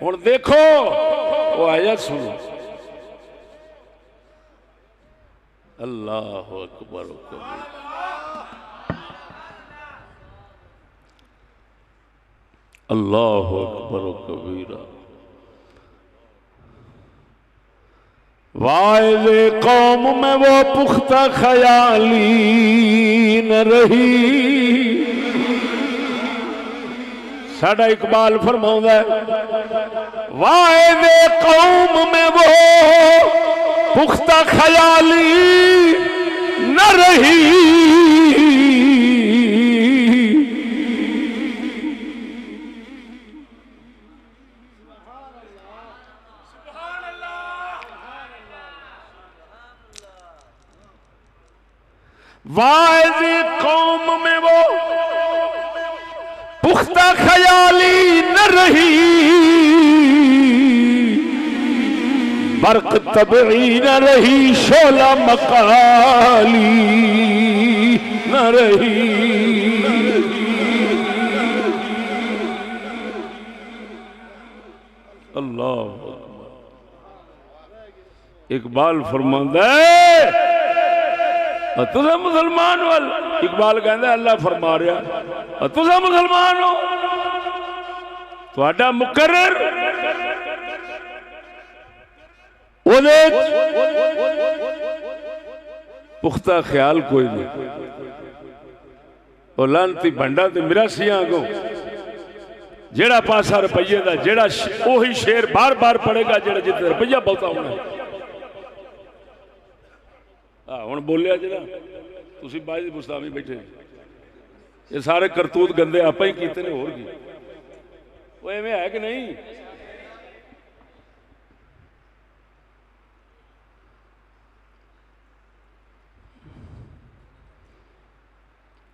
हुण देखो वो आया सुनो, अल्लाह अकबर अल्लाह अकबर कबीरा। वाइज़े कौम में वो पुख्ता ख्याली न रही। साडा इकबाल फरमाउंदा है, वाइज़े कौम में वो पुख्ता ख्याली न रही, वाइज़ कौम में वो पुख्ता ख्याली न रही, बर्क तबई न रही, शोला मकाली न रही। अल्लाह इकबाल फरमांदा है तुसा मुसलमान वाल, इकबाल कहता अल्लाह फरमा रहा तुसा मुसलमान हो, तुहाडा मुकर्रर ओदे पुख्ता ख्याल कोई नहीं। और लानती भंडा ते मिरासियां अगों जेड़ा पासा रुपये का, जेड़ा ओही शेर बार बार पड़ेगा जेड़ा जिते रुपया बहुता होना। हुण बोलिया जरा तुसीं बाजी मुस्तामी बैठे, ये सारे करतूत गंदे आप ही कीते ने, होर की वो एवें है कि नहीं?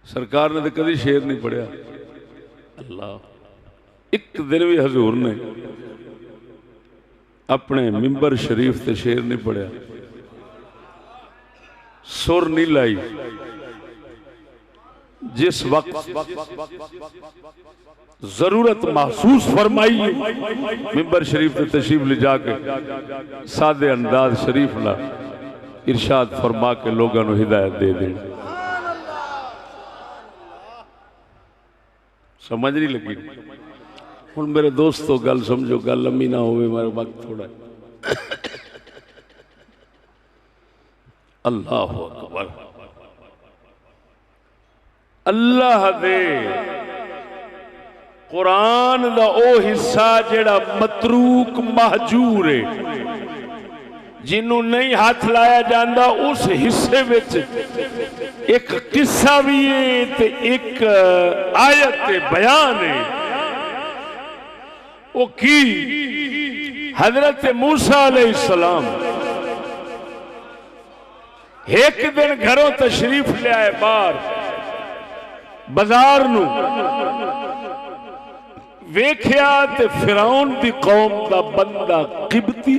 सरकार ने तो कभी शेर नहीं पढ़िया। अल्लाह एक दिन भी हजूर ने अपने मिंबर शरीफ से शेर नहीं पढ़िया, सुर नहीं लाई। जिस वक्त जरूरत महसूस फरमाई मिंबर शरीफ से तशरीफ ले जाके सादे अंदाज शरीफ ला इरशाद फरमा के लोगों को हिदायत दे दे। समझ नहीं लगी? हुण मेरे दोस्तों गल समझो, गल लंबी ना हो, मेरा वक्त थोड़ा। अल्लाह अकबर। अल्लाह दे कुरान दा ओ हिस्सा जेड़ा मतरूक महजूर है, जिन्हों नहीं हाथ लाया जाता, उस हिस्से विच एक किस्सा भी है ते एक आयत बयान है। वो की हजरत मूसा अलैहिस्सलाम एक दिन घरों तशरीफ ले आए बाहर बाजार नू, वेख्या ते फिरौन दी कौम दा बंदा किबती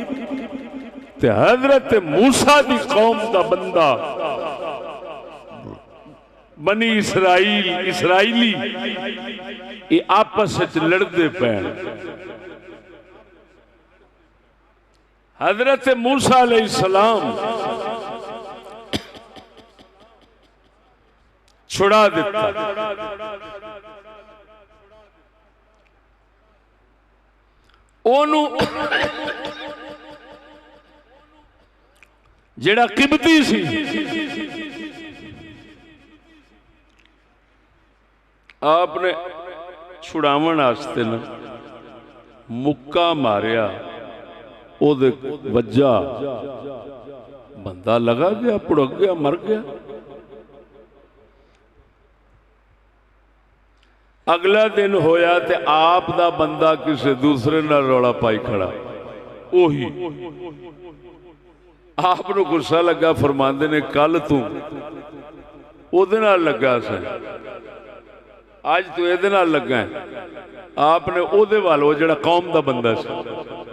ते हजरत मूसा दी कौम दा बंदा बनी इसराइली ये आपस में लड़ते पैन। हजरत मूसा अलैहिस्सलाम छुड़ा दिता, ओनू जेड़ा किबती सी आपने छुड़ावन वास्ते ना मुक्का मारिया, ओदे वज्जा, बंदा लगा गया, भुड़क गया, मर गया। अगला दिन होया ते आप दा बंदा किसी दूसरे नाल रौला पाई खड़ा, ओही आप नूं गुस्सा लगा, फरमांदे ने कल तू ओदे नाल लगा सी, आज तू एदे नाल लगा है। आपने ओदे वाल वो जिहड़ा कौम दा बंदा सी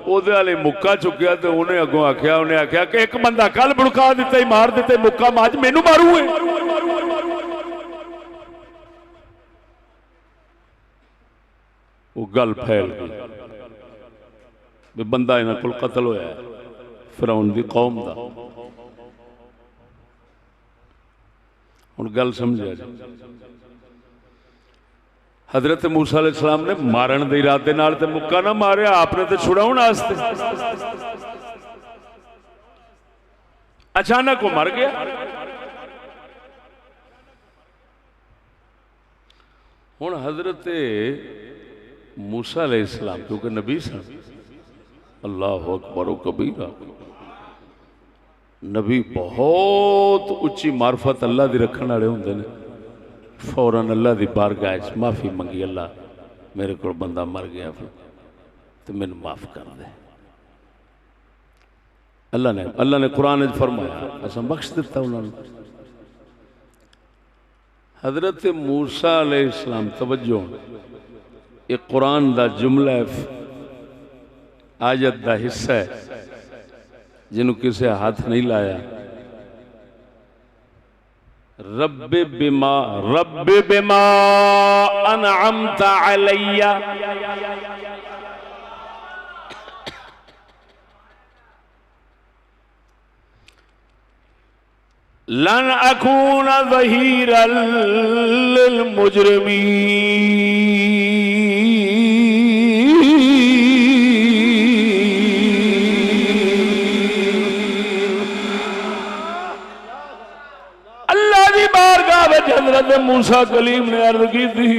ओदे वाले मुक्का चुकिया ते उन्हें अगों आख्या, उन्हें आख्या कि एक बंदा कल भड़का दिता ही, मार दिते मुक्का, आज मैनू मारू है। वो गल फैल गई, बंदा इन्हां कोल कतल होया है फिरौन दी कौम दा। हुण गल समझिया जी। हजरत मूसा अलैहिस्सलाम ने मारन दे इरादे नाल ते मुक्का ना मारिया, आपने तो छुड़ाउण वास्ते। अचानक वो मर गया। हुण हजरत मूसा अलैहिस्सलाम क्योंकि नबी सन, अल्लाह अकबर कबीरा, नबी बहुत उच्ची मार्फत अल्लाह दी रखने वाले होंदे ने। फौरन अल्लाह दी बारगाह माफ़ी मंगी, अल्लाह मेरे को बंदा मर गया तो मैनू माफ़ कर दे। अल्लाह ने कुरान में फरमाया, असा बख्श दिता उन्होंने। हजरत मूसा अलैहिस्सलाम, तवज्जो, एक कुरान का जुमला है, आयत का हिस्सा है जिन्हों किसी हाथ नहीं लाया। रब्बे बिमा अनअमता अलैया, लन अकून ज़हीरन लिल मुजरिमीन। हज़रत मूसा कलीम ने अर्ज की थी,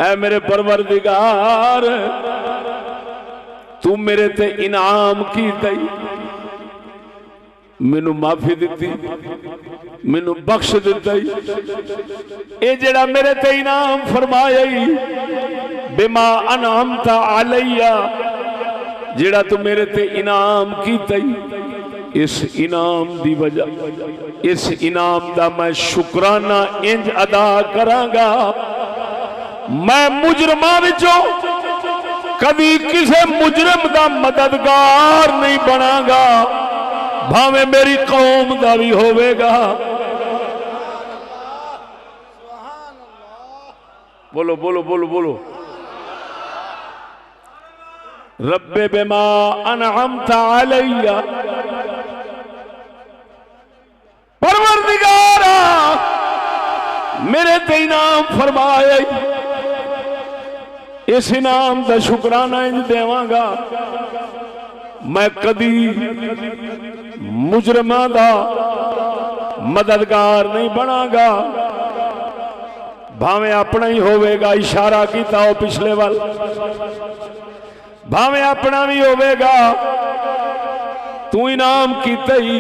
ऐ मेरे परवरदिगार, तू मेरे ते इनाम की तई, मैनू माफी दी, मैनू बख्श दिता। ये जड़ा मेरे ते इनाम फरमाया, बिमा अनअमता अलैया, जड़ा तू मेरे ते इनाम की तई, इस इनाम दी वजह, इस इनाम दा मैं शुकराना इंज अदा करांगा, मैं मुजरमां विचों कभी किसी मुजरम दा मददगार नहीं बनांगा, भावें मेरी कौम दा भी होवेगा। बोलो बोलो बोलो बोलो। रब्बे बिमा अनअमता अलैया, परवरदिगारा मेरे ते इनाम फरमाया, इस इनाम का शुकराना इंज देवांगा, मैं कदी मुजरमां दा मददगार नहीं बनांगा, भावें अपना ही होवेगा। इशारा किया हो पिछले वाल, भावें अपना भी होवेगा, तू इनाम कीता ही,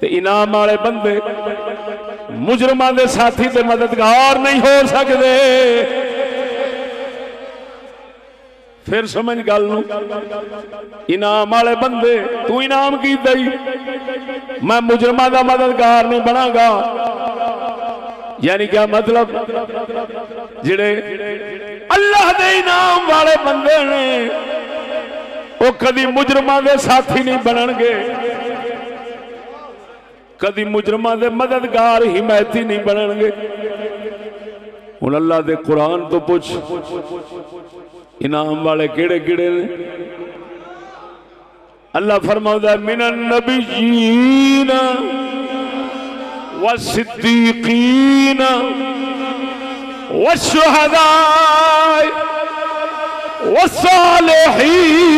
ते इनाम वाले बंदे मुजरमां दे साथी ते मददगार नहीं हो सकते। फिर समझ गल नूं, इनाम वाले बंदे तू इनाम कीता ही, मैं मुजरमां दा मददगार नहीं बनांगा। यानी क्या मतलब, जिहड़े अल्लाह दे इनाम वाले बंदे ने वो कदी मुजरमां दे साथी नहीं बनणगे, कदी मुजरमां दे मददगार हिमायती नहीं बनणगे। हुण अल्लाह दे कुरान तो पुछ, इनाम वाले केड़े केड़े ने? अल्लाह फरमाउंदा, मिनन नबिय्यीन व सिद्दीकीन व शुहदा व सालिहीन।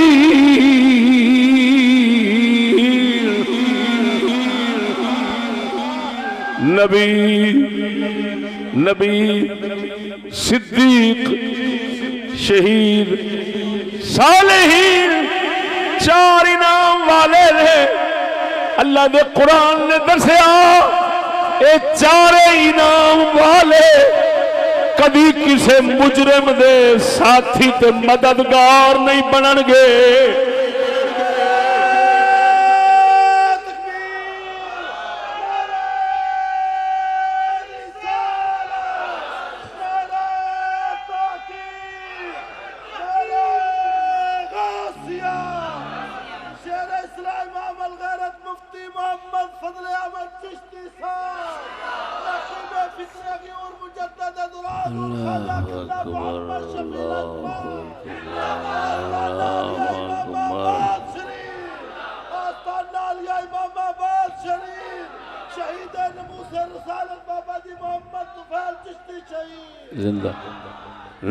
नबी, सिद्दीक, शहीद, सालेहीन, चार इनाम वाले ने। अल्लाह दे कुरान ने दसिया, ये चारे इनाम वाले कभी किसी मुजरिम दे साथी ते मददगार नहीं बनणगे।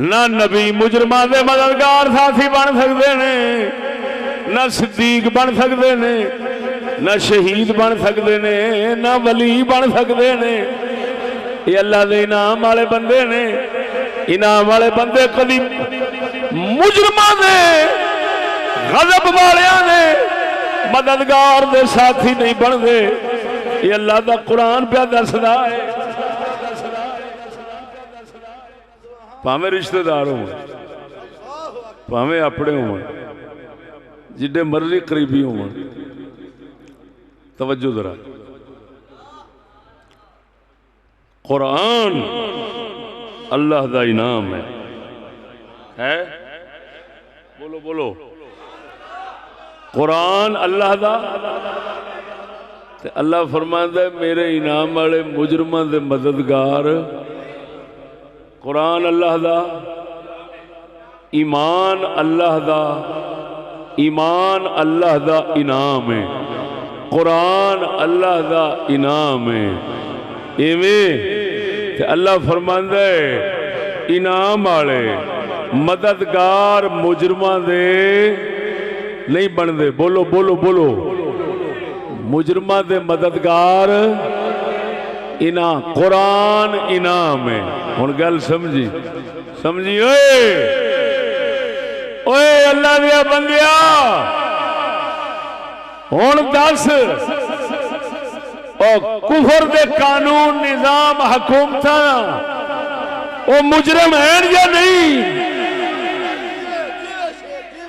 ना नबी मुजरमां दे मददगार साथी बन सकते ने, ना सिद्दीक बन सकते ने, ना शहीद बन सकते ने, ना वली बन सकते ने। ये अल्लाह दे इनाम वाले बंदे ने। इनाम वाले बंदे कभी मुजरमां दे गज़ब वालियां ने मददगार दे साथी नहीं बनते। ये अल्लाह का कुरान पे दसदा है। भावें रिश्तेदार हो, भावें अपने हो, जिड्डे मर्जी करीबी हो, तवज्जो जरा। कुरान अल्लाह का इनाम है? बोलो बोलो। कुरान अल्लाह का, अल्लाह फरमांदा है मेरे इनाम वाले मुजरमां दे मददगार। कुरान अल्लाह का, ईमान अल्लाह का, ईमान अल्लाह का इनाम है। कुरान अल्लाह का इनाम है। इवें अल्लाह फरमांदा है इनाम वाले मददगार मुजरमां दे नहीं बनते। बोलो बोलो बोलो। मुजरमां दे मददगार इनाम, कुरान इनाम है। हुण गल समझी समझी? ओए ओए अल्लाह दिया बंदिया, हुण दस कुफर दे कानून निजाम हुकूमत वो मुजरम है या नहीं?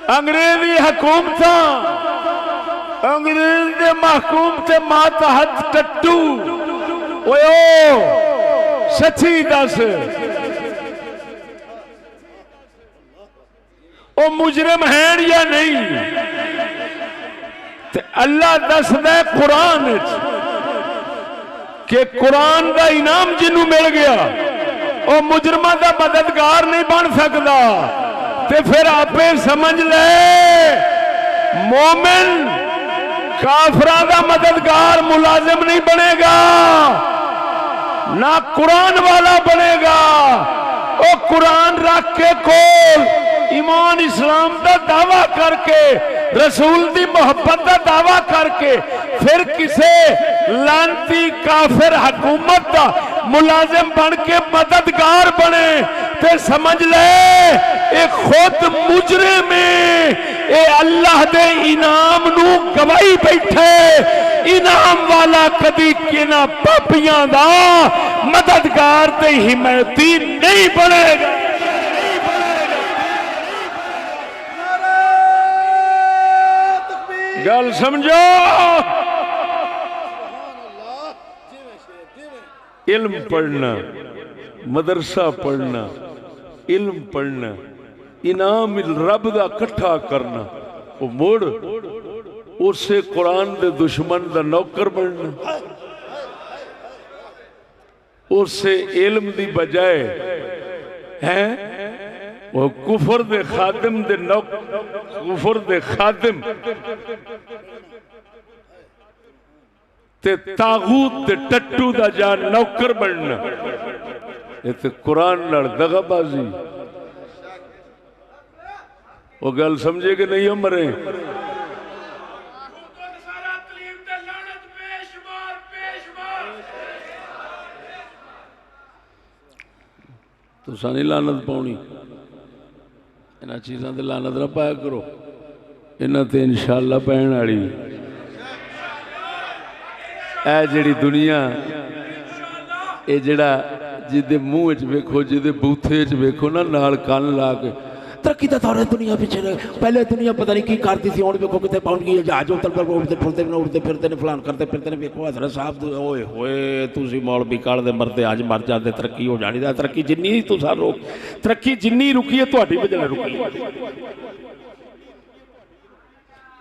अंग्रेजी हुकूमत, अंग्रेज दे महकूम ते मातहत टट्टू। ओ सच्ची दस, वो मुजरम है या नहीं? ते अल्लाह दसदा कुरान कि कुरान का इनाम जिन्हों मिल गया वो मुजरमा का मददगार नहीं बन सकता। ते फिर आपे समझ ले मोमिन काफरा का मददगार मुलाजिम नहीं बनेगा, ना कुरान वाला बनेगा। वो कुरान रख के कोल ईमान इस्लाम का दावा करके, रसूल की मोहब्बत का दावा करके फिर किसे लानती काफिर हुकूमत का मुलाजिम बन के मददगार बने ते समझ ले ये खुद मुजरे में ये अल्लाह दे इनाम नू गवाई बैठे। इनाम वाला कदी किना पापियां दा मददगार ते हिमायती नहीं बनेगा। गल समझो। इल्म पढ़ना, मदरसा पढ़ना, इल्म पढ़ना, इनाम रब दा कट्ठा करना, वो मुड़ उसे कुरान दे दुश्मन दा नौकर बनना, उसे इल्म दी बजाय है वो कुफर दे खादिम दे कुफर दे खादिम ते तागूत दे टट्टू दा जा नौकर बनना। ये तो कुरान नाल दगाबाजी। वो गल समझे कि नहीं? मरे तुसा नहीं लानत पाउनी, इन्हां चीज़ों ते लानत ना पाया करो, इन्हां ते इंशाअल्लाह पैण वाली। ऐ जिहड़ी दुनिया, ये जिहड़ा जिदे मुँह च वेखो, जिदे बूथे च वेखो ना, नाल कन ला के तरक्की तो सारे दुनिया पिछे रहे। पहले दुनिया पता नहीं की करती थी, हुण वेखो कितने पहुंच गई। जहाज उतर पर उड़ते फिरते ने, फलान करते फिरते ने। वेखो हज़रत साहब ओए होए तुसीं मौलवी काढ़दे मरदे, अज मर जाते, तरक्की हो जानी। तरक्की जिन्नी तुसां रोक, तरक्की जिन्नी रुकी है तुहाडी वजह नाल रुकी।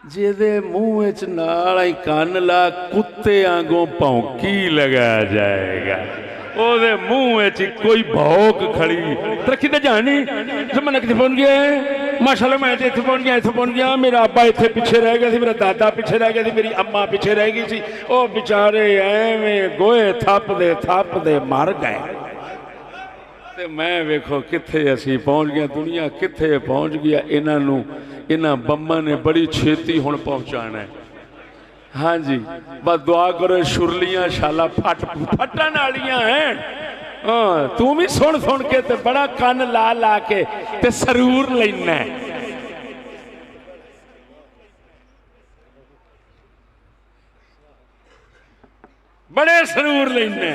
जिहदे मूँह च नाल ही कन ला कुत्ते आंगों भौंकी लगाया जाएगा, ओदे मुंह च कोई भौक खड़ी। तरक्की तो जानी मैं कितने पहुंच गया, माशाल्लाह मैं इतने पहुंच गया, इतने पहुंच गया। मेरा अब्बा इतने पिछे रह गया, मेरा दादा पिछे रह गया, मेरी अम्मा पिछे रह गई थी। ओ बेचारे एवें गोए थपदे मर गए। ते मैं वेखो किथे असी पहुंच गया, दुनिया किथे पहुंच गया। इन्हां बम्मां ने बड़ी छेती हुण पहुंचाना है। हाँ जी, बस दुआ करो, शुरलियां शाला फटन वालियां हैं। हाँ, तू भी सुन सुन के ते बड़ा कन ला ला के ते सरूर लेना है। बड़े सरूर लेने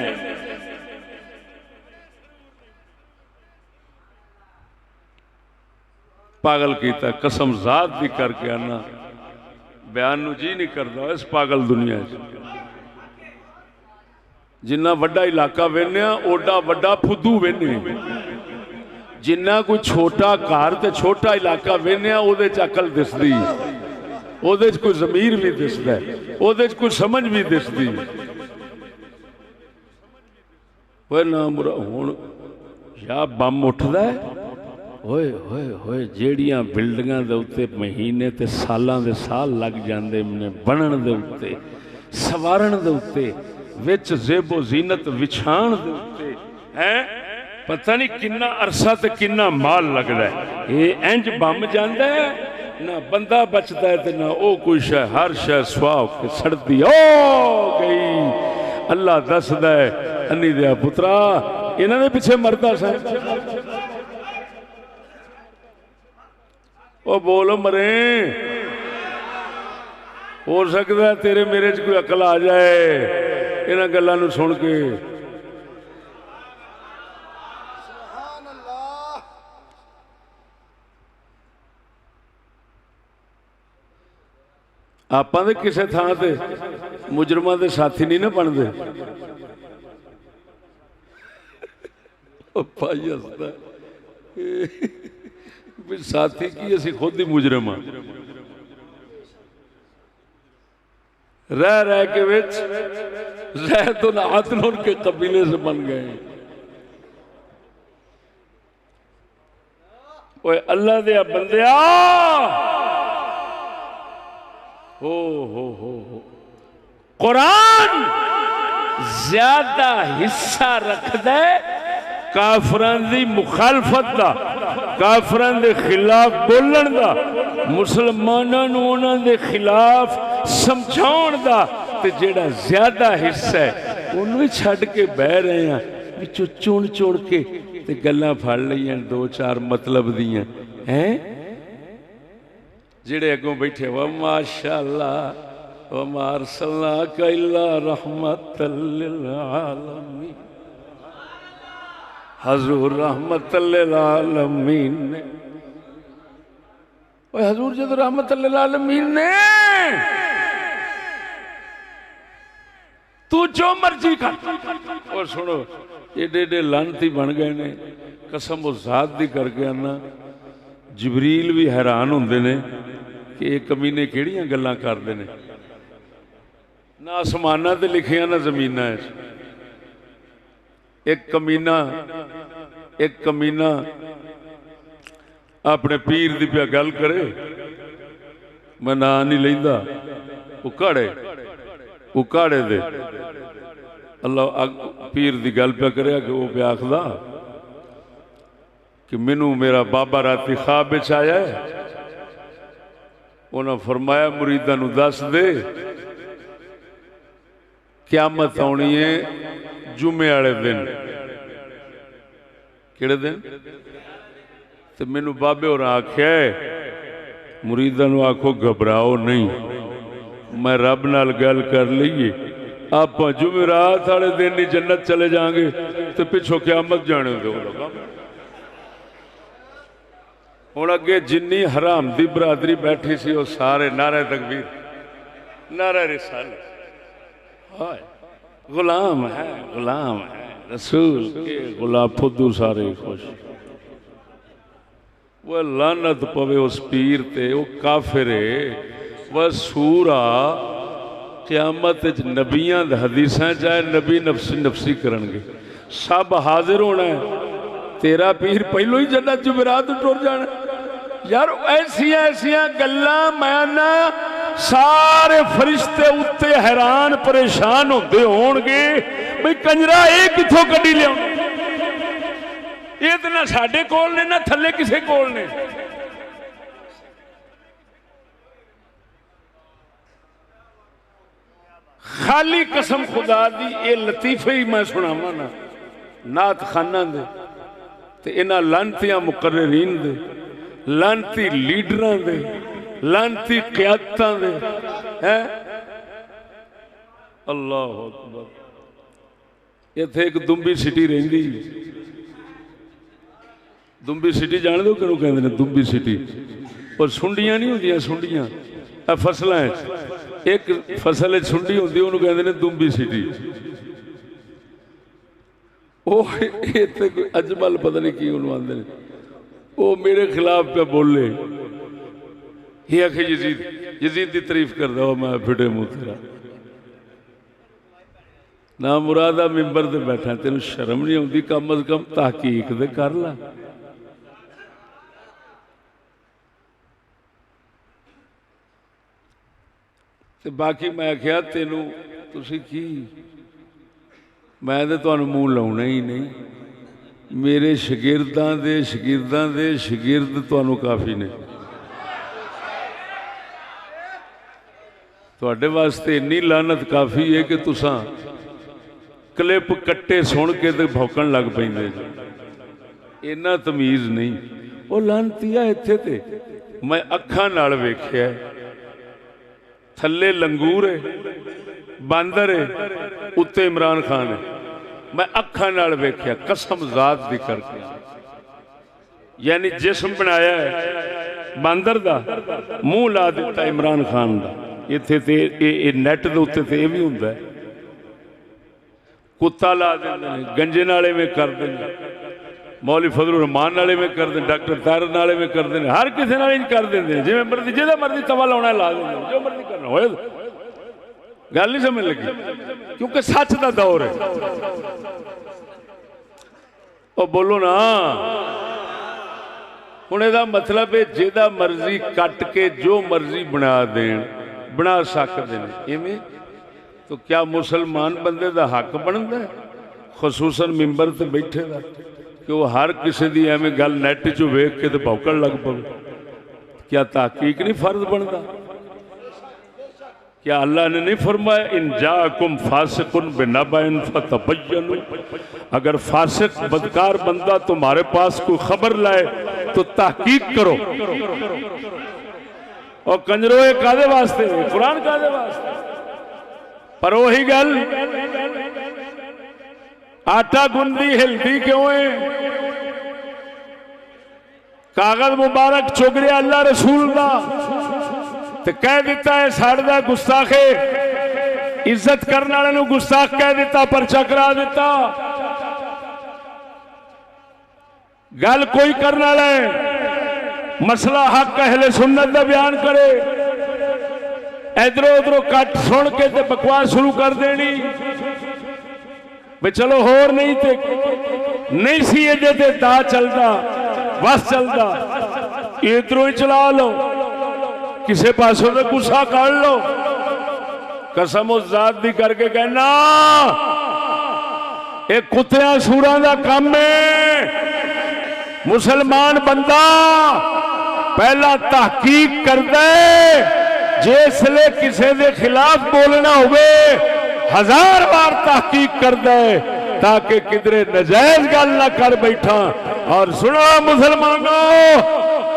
पागल किया कसम जात दी करके आना बयान नूं जी नहीं करता इस पागल दुनिया जिन्ना वड्डा इलाका वेन्ने ओडा वड्डा फुद्दू वेन्ने जिन्ना कोई छोटा घर ते छोटा इलाका वेन्ने ओदे च अकल दिसदी ओदे च कोई ज़मीर भी दिसदा ओदे च कोई समझ भी दिसदी ओए ना मुरा हुण या बम उठदा है होए होए होए जेड़ियां बिल्डिंगां दे उत्ते महीने ते सालां दे साल लग जांदे ने बनन दे उत्ते सवारण दे उत्ते विच ज़ेबो जीनत विछाण दे उत्ते हैं पता नहीं किन्ना अरसा ते किन्ना माल लगदा है ये इंज बम जांदा है ना बंदा बचदा है ते ना ओ कोई शै हर शै सुआह के सड़दी ओ गई अल्लाह दसदा है अन्नी दिया पुत्रा इन्हां दे पिछे मरदा सा ओ बोल मरे हो सकता है तेरे मेरे च कोई अकल आ जाए इन्हां गल्लां नूं सुन के आपां दे किसे थां ते मुजरमां दे साथी नहीं ना बनदे भाई हसदा साथी की असी खुद ही मुजरम हाँ रह रह के विच रह तो नातन उनके कबीले से बन गए ओए अल्लाह दे बंदिया हो कुरान ज्यादा हिस्सा रखदा काफरां दी मुखालफत दा काफरां दे खिलाफ बोलण दा मुसलमानां नूं उन्हां दे खिलाफ समझाउण दा ते जेड़ा ज्यादा हिस्सा है उन्हें छड्ड के बह रहे हैं विचों चुन चुन के ते गल्लां फड़ लईआं दो चार मतलब दियां हैं जेड़े अगों बैठे वा माशाअल्लाह व मा अरसलनाका इल्ला रहमतल लिल आलमीन हजूर रहमतल लिल आलमीन ने ओए हजूर जब रहमतल लिल आलमीन ने तू जो मर्जी कर और सुनो एडे एडे लानती बन गए ने कसम उस जात दी करके आना जबरील भी हैरान होंदे ने कि ये कमीने किहड़ियां गल्लां करदे ने ना आसमानां ते लिखियां ना जमीनां एक कमीना अपने पीर दी पिया गल करे मैं ना नहीं लैंदा उकाड़े दे अल्लाह पीर दी गल पिया करे कि वो पिया आखदा कि मैनू मेरा बाबा राती ख्वाब विच आया है उन्हें फरमाया मुरीदा नू दस दे क्यामत आनी है जुमे वाले दिन किहड़े दिन ते मैनू बाबे और आख्या मुरीदा नू आखो घबराओ नहीं मैं रब नाल गल कर लीए आप जुमेरात वाले दिन ही जन्नत चले जाएंगे तो पिछों क्यामत जाने दो हुण अगे जिन्नी हराम दी बरादरी बैठी सी वो सारे नारे तकबीर नारे रिसालत हाय गुलाम है रसूल के गुलाम फुद्दू सारे खुश वो लानत पवे उस पीर ते वो काफिर वह सूरा क़यामत नबियां हदीसां चाहे नबी नफसी नफसी करनगे सब हाजिर होना है तेरा पीर पहलों ही जन्नत जुमेरात टुर जाना यार ऐसिया ऐसिया गल्लां मैं ना सारे फरिश्ते उत्ते हैरान परेशान होंदे होणगे भाई कंजरा ये किथों कड्डी लिया ये तो ना साडे कोल ने ना थल्ले किसे कोल ने खाली कसम खुदा दी ये लतीफे ही मैं सुनावा ना नात खाना दे ते इन्हां लानतियां मुकर्ररीन दे लानती लीडरां दे लानती क़यादतां दे हैं अल्लाह अकबर इत्थे एक दुंबी सिटी रहिंदी, दुंबी सिटी जान दो किहनूं कहंदे ने दुंबी सिटी। और सुंडियां नहीं होंदियां, सुंडियां फसलों एक फसल सुंडी होंदी उन्होंने कहते हैं दुंबी सिटी। वो इतने कोई अजमल पता नहीं की उन्होंने आते हैं, वो मेरे खिलाफ पे बोले ये आखे यजीद यजीद की तारीफ करता हो, मैं फिटे मुँह तेरा ना मुरादा मिंबर से बैठा, तेन शर्म नहीं आती? कम अज कम तहकीक तो कर ला। तो बाकी मैं आख्या तेनू तुसी की, मैं तो तुहानू मूँह लाउना ही नहीं, मेरे शगिरदां दे शगिरद तुहानू काफ़ी ने। तुहाडे वास्ते इन्नी लानत काफ़ी है कि तुसां क्लिप कट्टे सुन के तो भौंकण लग पैंदे जी, इन्ना तमीज़ नहीं। वो लानतिया इत्थे ते मैं अखां नाल वेख्या, थले लंगूर है, बांदर है, उत्ते इमरान खान है, मैं अखां नाल वेख्या कसम जात दी करके। यानी जिस्म बनाया है बांदर दा, मुंह ला दिता इमरान खान दा। इत्थे ते नैट दे उत्ते ते भी हुंदा है, कुत्ता ला देंदे ने, गंजे नाले में कर देंगे, मौलवी फजलुर रहमान नाले में कर दें, डॉक्टर तार नाले में कर दें, हर किसी नाले कर देंगे, जिवें मर्जी जिहदा मर्जी तवा लाउणा ला देंगे, जो मर्जी करना होए। गल नहीं समझ लगी, क्योंकि सच का दौर है। और बोलो ना, हुण इहदा मतलब है जिहदा मर्जी कट के जो मर्जी बना देन, बना सकते हैं इवें। तो क्या मुसलमान बंदे का हक बनता है खसूसन मिंबर से बैठे का कि वो हर किसी की एवं गल नैट चो वेख के तो भौंकण लग पवे? क्या तहकीक नहीं फर्ज बनता? क्या अल्लाह ने नहीं फरमाया इन जाकुम फासिकुन बिनबाइन फतबय्यनु, अगर फासिक बदकार बंदा तुम्हारे पास कोई खबर लाए तो तहकीक करो। और कंजरो ये कादे वास्ते, कुरान कादे वास्ते? पर वही गल आटा गुंदी हिलदी क्यों है? कागज मुबारक चुग रहा अल्लाह रसूल का, तो कह दिता है साढ़े दा गुस्ताखे, इज्जत करने वाले नूं गुस्ताख कह दिता, परचा करा दिता। गल कोई करने वाला है, मसला हक अहले सुन्नत का बयान करे, इधरों उधरों कट सुन के ते बकवास शुरू कर देनी भी चलो होर नहीं ते नहीं सी एजे ते दा चलता बस चलता, इधरों ही चला लो, किसी पासों से गुस्सा कर लो। कसम उस जात दी करके कहना ये कुत्तियां सूरां दा काम है। मुसलमान बंदा पहला तहकीक करदा है, जिसले किसी के खिलाफ बोलना होवे 1000 बार तहकीक करदा है ताकि किधरे नजायज गल ना कर बैठा। और सुनो मुसलमानों,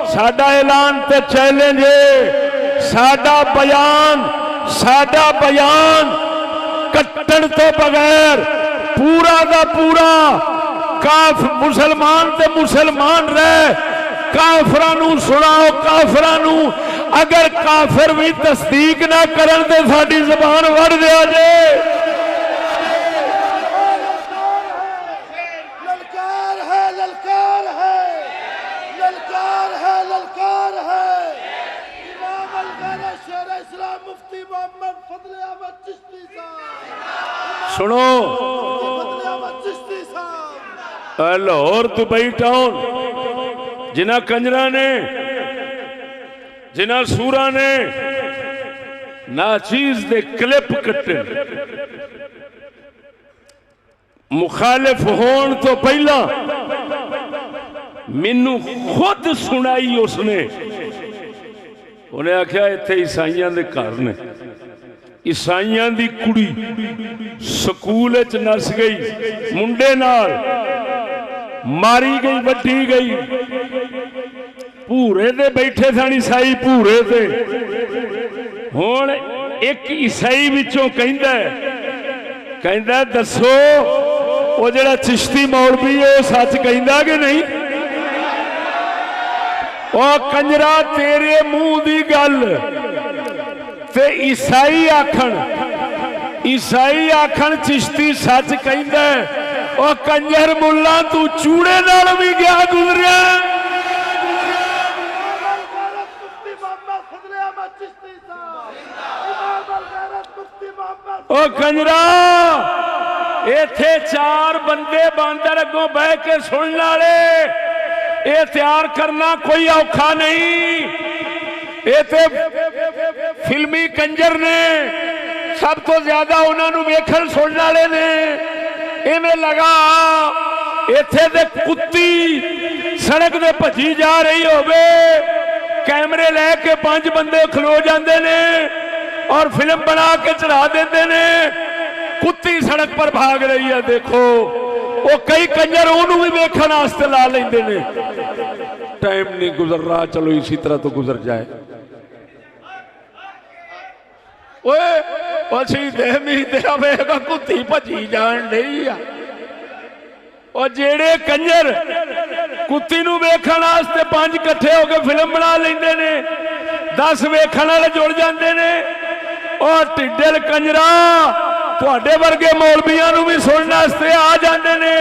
साडा ऐलान ते चैलेंज है, साडा बयान कट्टण तो बगैर पूरा दा पूरा काफ मुसलमान ते मुसलमान रह, काफरां नूं सुनाओ, काफरां नूं। अगर काफिर भी तस्दीक ना करन ते साडी ज़बान वड़ दिया जे। ललकार है, ललकार है, ललकार है, ललकार है। इमाम अलगारा शेर इस्लाम मुफ्ती मोहम्मद फजल अहमद चिश्ती साहब, सुनो, फजल अहमद चिश्ती साहब लाहौर दुबई टाउन जिन्हां कंजरा ने, जिन्हां सूरा ने नाचीज दे क्लिप कट्टे, मुखालिफ होने तो पहला मैनू खुद सुनाई उसने। उन्हें आख्या इत्थे ईसाइयां दे घर ने, ईसाइयां दी कुड़ी स्कूल च नस गई, मुंडे नाल मारी गई, वड्डी गई, भूरे ते बैठे सन ईसाई, भूरे ते। हुण एक ईसाई विचों कहंदा दसो वो जेड़ा चिश्ती मौलवी है सच कहंदा कि नहीं? ओ कंजरा तेरे मुंह दी गल ते ईसाई आखण चिश्ती सच कहंदा। ओ कंजर मुल्ला तू चूड़े नाल भी गया गुजरिया। ओ कंजरा इथे 4 बंदे बांदर अगों बह के सुनने वाले, ये तैयार करना कोई औखा नहीं। ये ते फिल्मी कंजर ने सब तो ज्यादा उन्होंने वेखण सुनने वाले ने। इवें लगा इथे दे कुत्ती सड़क दे भजी जा रही होवे, कैमरे लैके 5 बंदे खलो जाते ने और फिल्म बना के चढ़ा देते ने। कुत्ती सड़क पर भाग रही है, देखो वो कई कंजर उन्होंने भी वेखण वास्ते ला लेंदे ने। टाइम नहीं गुजर रहा, चलो इसी तरह तो गुजर जाए। कुत्ती भजी जान डी आ। और जेड़े कंजर कुत्ती नूं वेखण वास्ते 5 इकट्ठे होकर फिल्म बना लेंदे ने, 10 वेखण वाले जुड़ जाते ने। और टिड्डल कंजरा तुहाडे वर्गे मौलवियां नूं भी सुनने वास्ते आ जाते ने,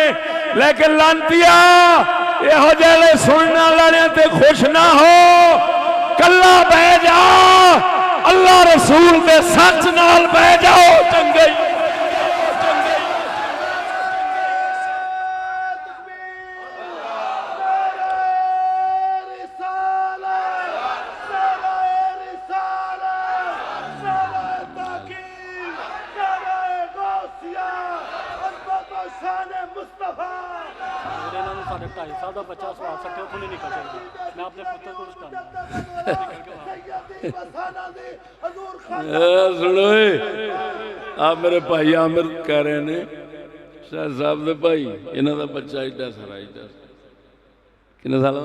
लेकिन लांतिया इहो जिहे सुनने वाले ते खुश ना हो। कल्ला बह जा, अल्लाह रसूल दे सच नाल बह जाओ। चंगे सुनो आप मेरे भाई आमिर कह रहे ने शाह साहब दे भाई इन्हों का बच्चा एडा सारा किन्ने साल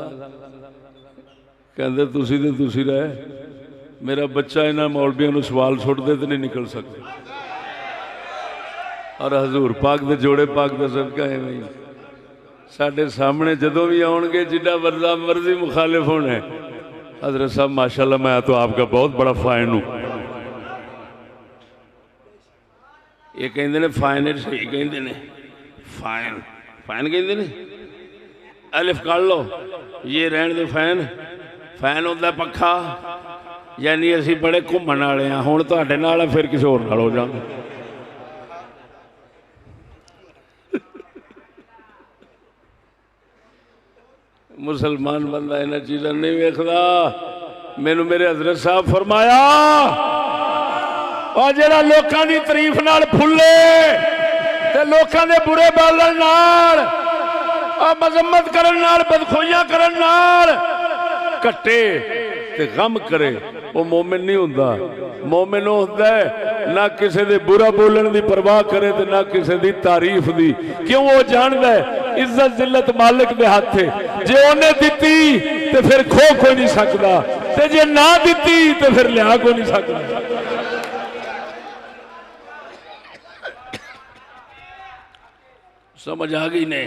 कहते तुसी रहे मेरा बच्चा इन्होंने मौलवियों को सवाल सुटते तो नहीं निकल सकते। और हजूर पाक दे जोड़े पाक का सदका एवं ही साढ़े सामने जदों भी आउणगे जिड्डा मर्जी मुखालिफ होना है। हजरत साहब माशाल्लाह मैं तो आपका बहुत बड़ा फाइन हूँ। ये कहते ने फाइन सही कहते ने, फाइन फाइन कहते ने, अलिफ काट लो ये रहन दे। फैन फैन होता पखा, यानी असी बड़े घूमन वाले हाँ। हुण तुहाडे नाल फिर किसी होर नाल हो जांगे। मुसलमान बंदा इन्हां चीज़ां नहीं वेखदा। मैनू मेरे हजरत साहब फरमाया और जेड़ा लोकां दी तारीफ नाल फुले ते लोकां दे बुरे बोलण नाल और मजम्मत करन नाल बदखोइयां करन नाल कट्टे ते गम करे, वो मोमिन नहीं हुंदा। मोमिन वो हुंदा है ना किसी दे बुरा बोलण दी परवाह करे ते ना किसी दी तारीफ दी। क्यों? वो जानदा है इज्जत जिल्लत मालिक दे हाथ है। जे उन्हें दिती ते फिर खो कोई नहीं सकदा, ते जे ना दिती ते फिर लिया कोई नहीं सकदा। समझ आ गई ने?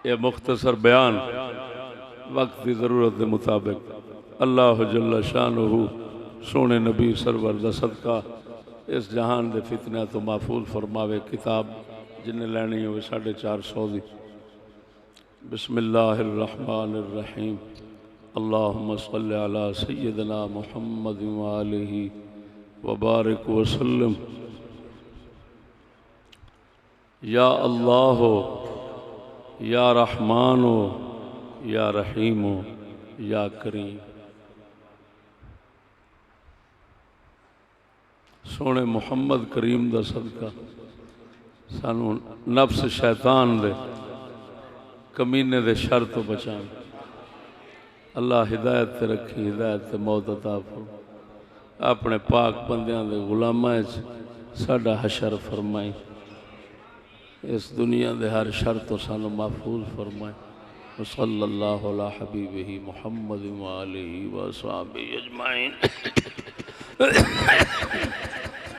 ये मुख्तसर बयान वक्त की जरूरत के मुताबिक अल्लाह जल्ला शानहू सोने नबी सरवर दा सदका इस जहान के फितने तो महफूज फरमावे। किताब जिन्हें लैनी हो 450 दी। बिस्मिल्लाहिर्रहमानिर्रहीम। अल्लाहुम्मा सल्लि अला सय्यिदना मुहम्मद व आलिहि व बारिक वसल्लम। या अल्लाह हो, या रहमान हो, या रहीम हो, या करीम। सोने मुहम्मद करीम दा सदका सानू नफ्स शैतान दे कमीने दे शर तो बचा। अल्लाह हिदायत ते रखी, हिदायत ते मौत अता फरमा। अपने पाक बंदियां दे गुलामां च साडा हशर फरमाई। इस दुनिया दे हर शर तो सानू महफूज फरमाए। सल्लल्लाहु अला हबीबिही मुहम्मद व आलिहि व अस्हाबिही अजमाइन।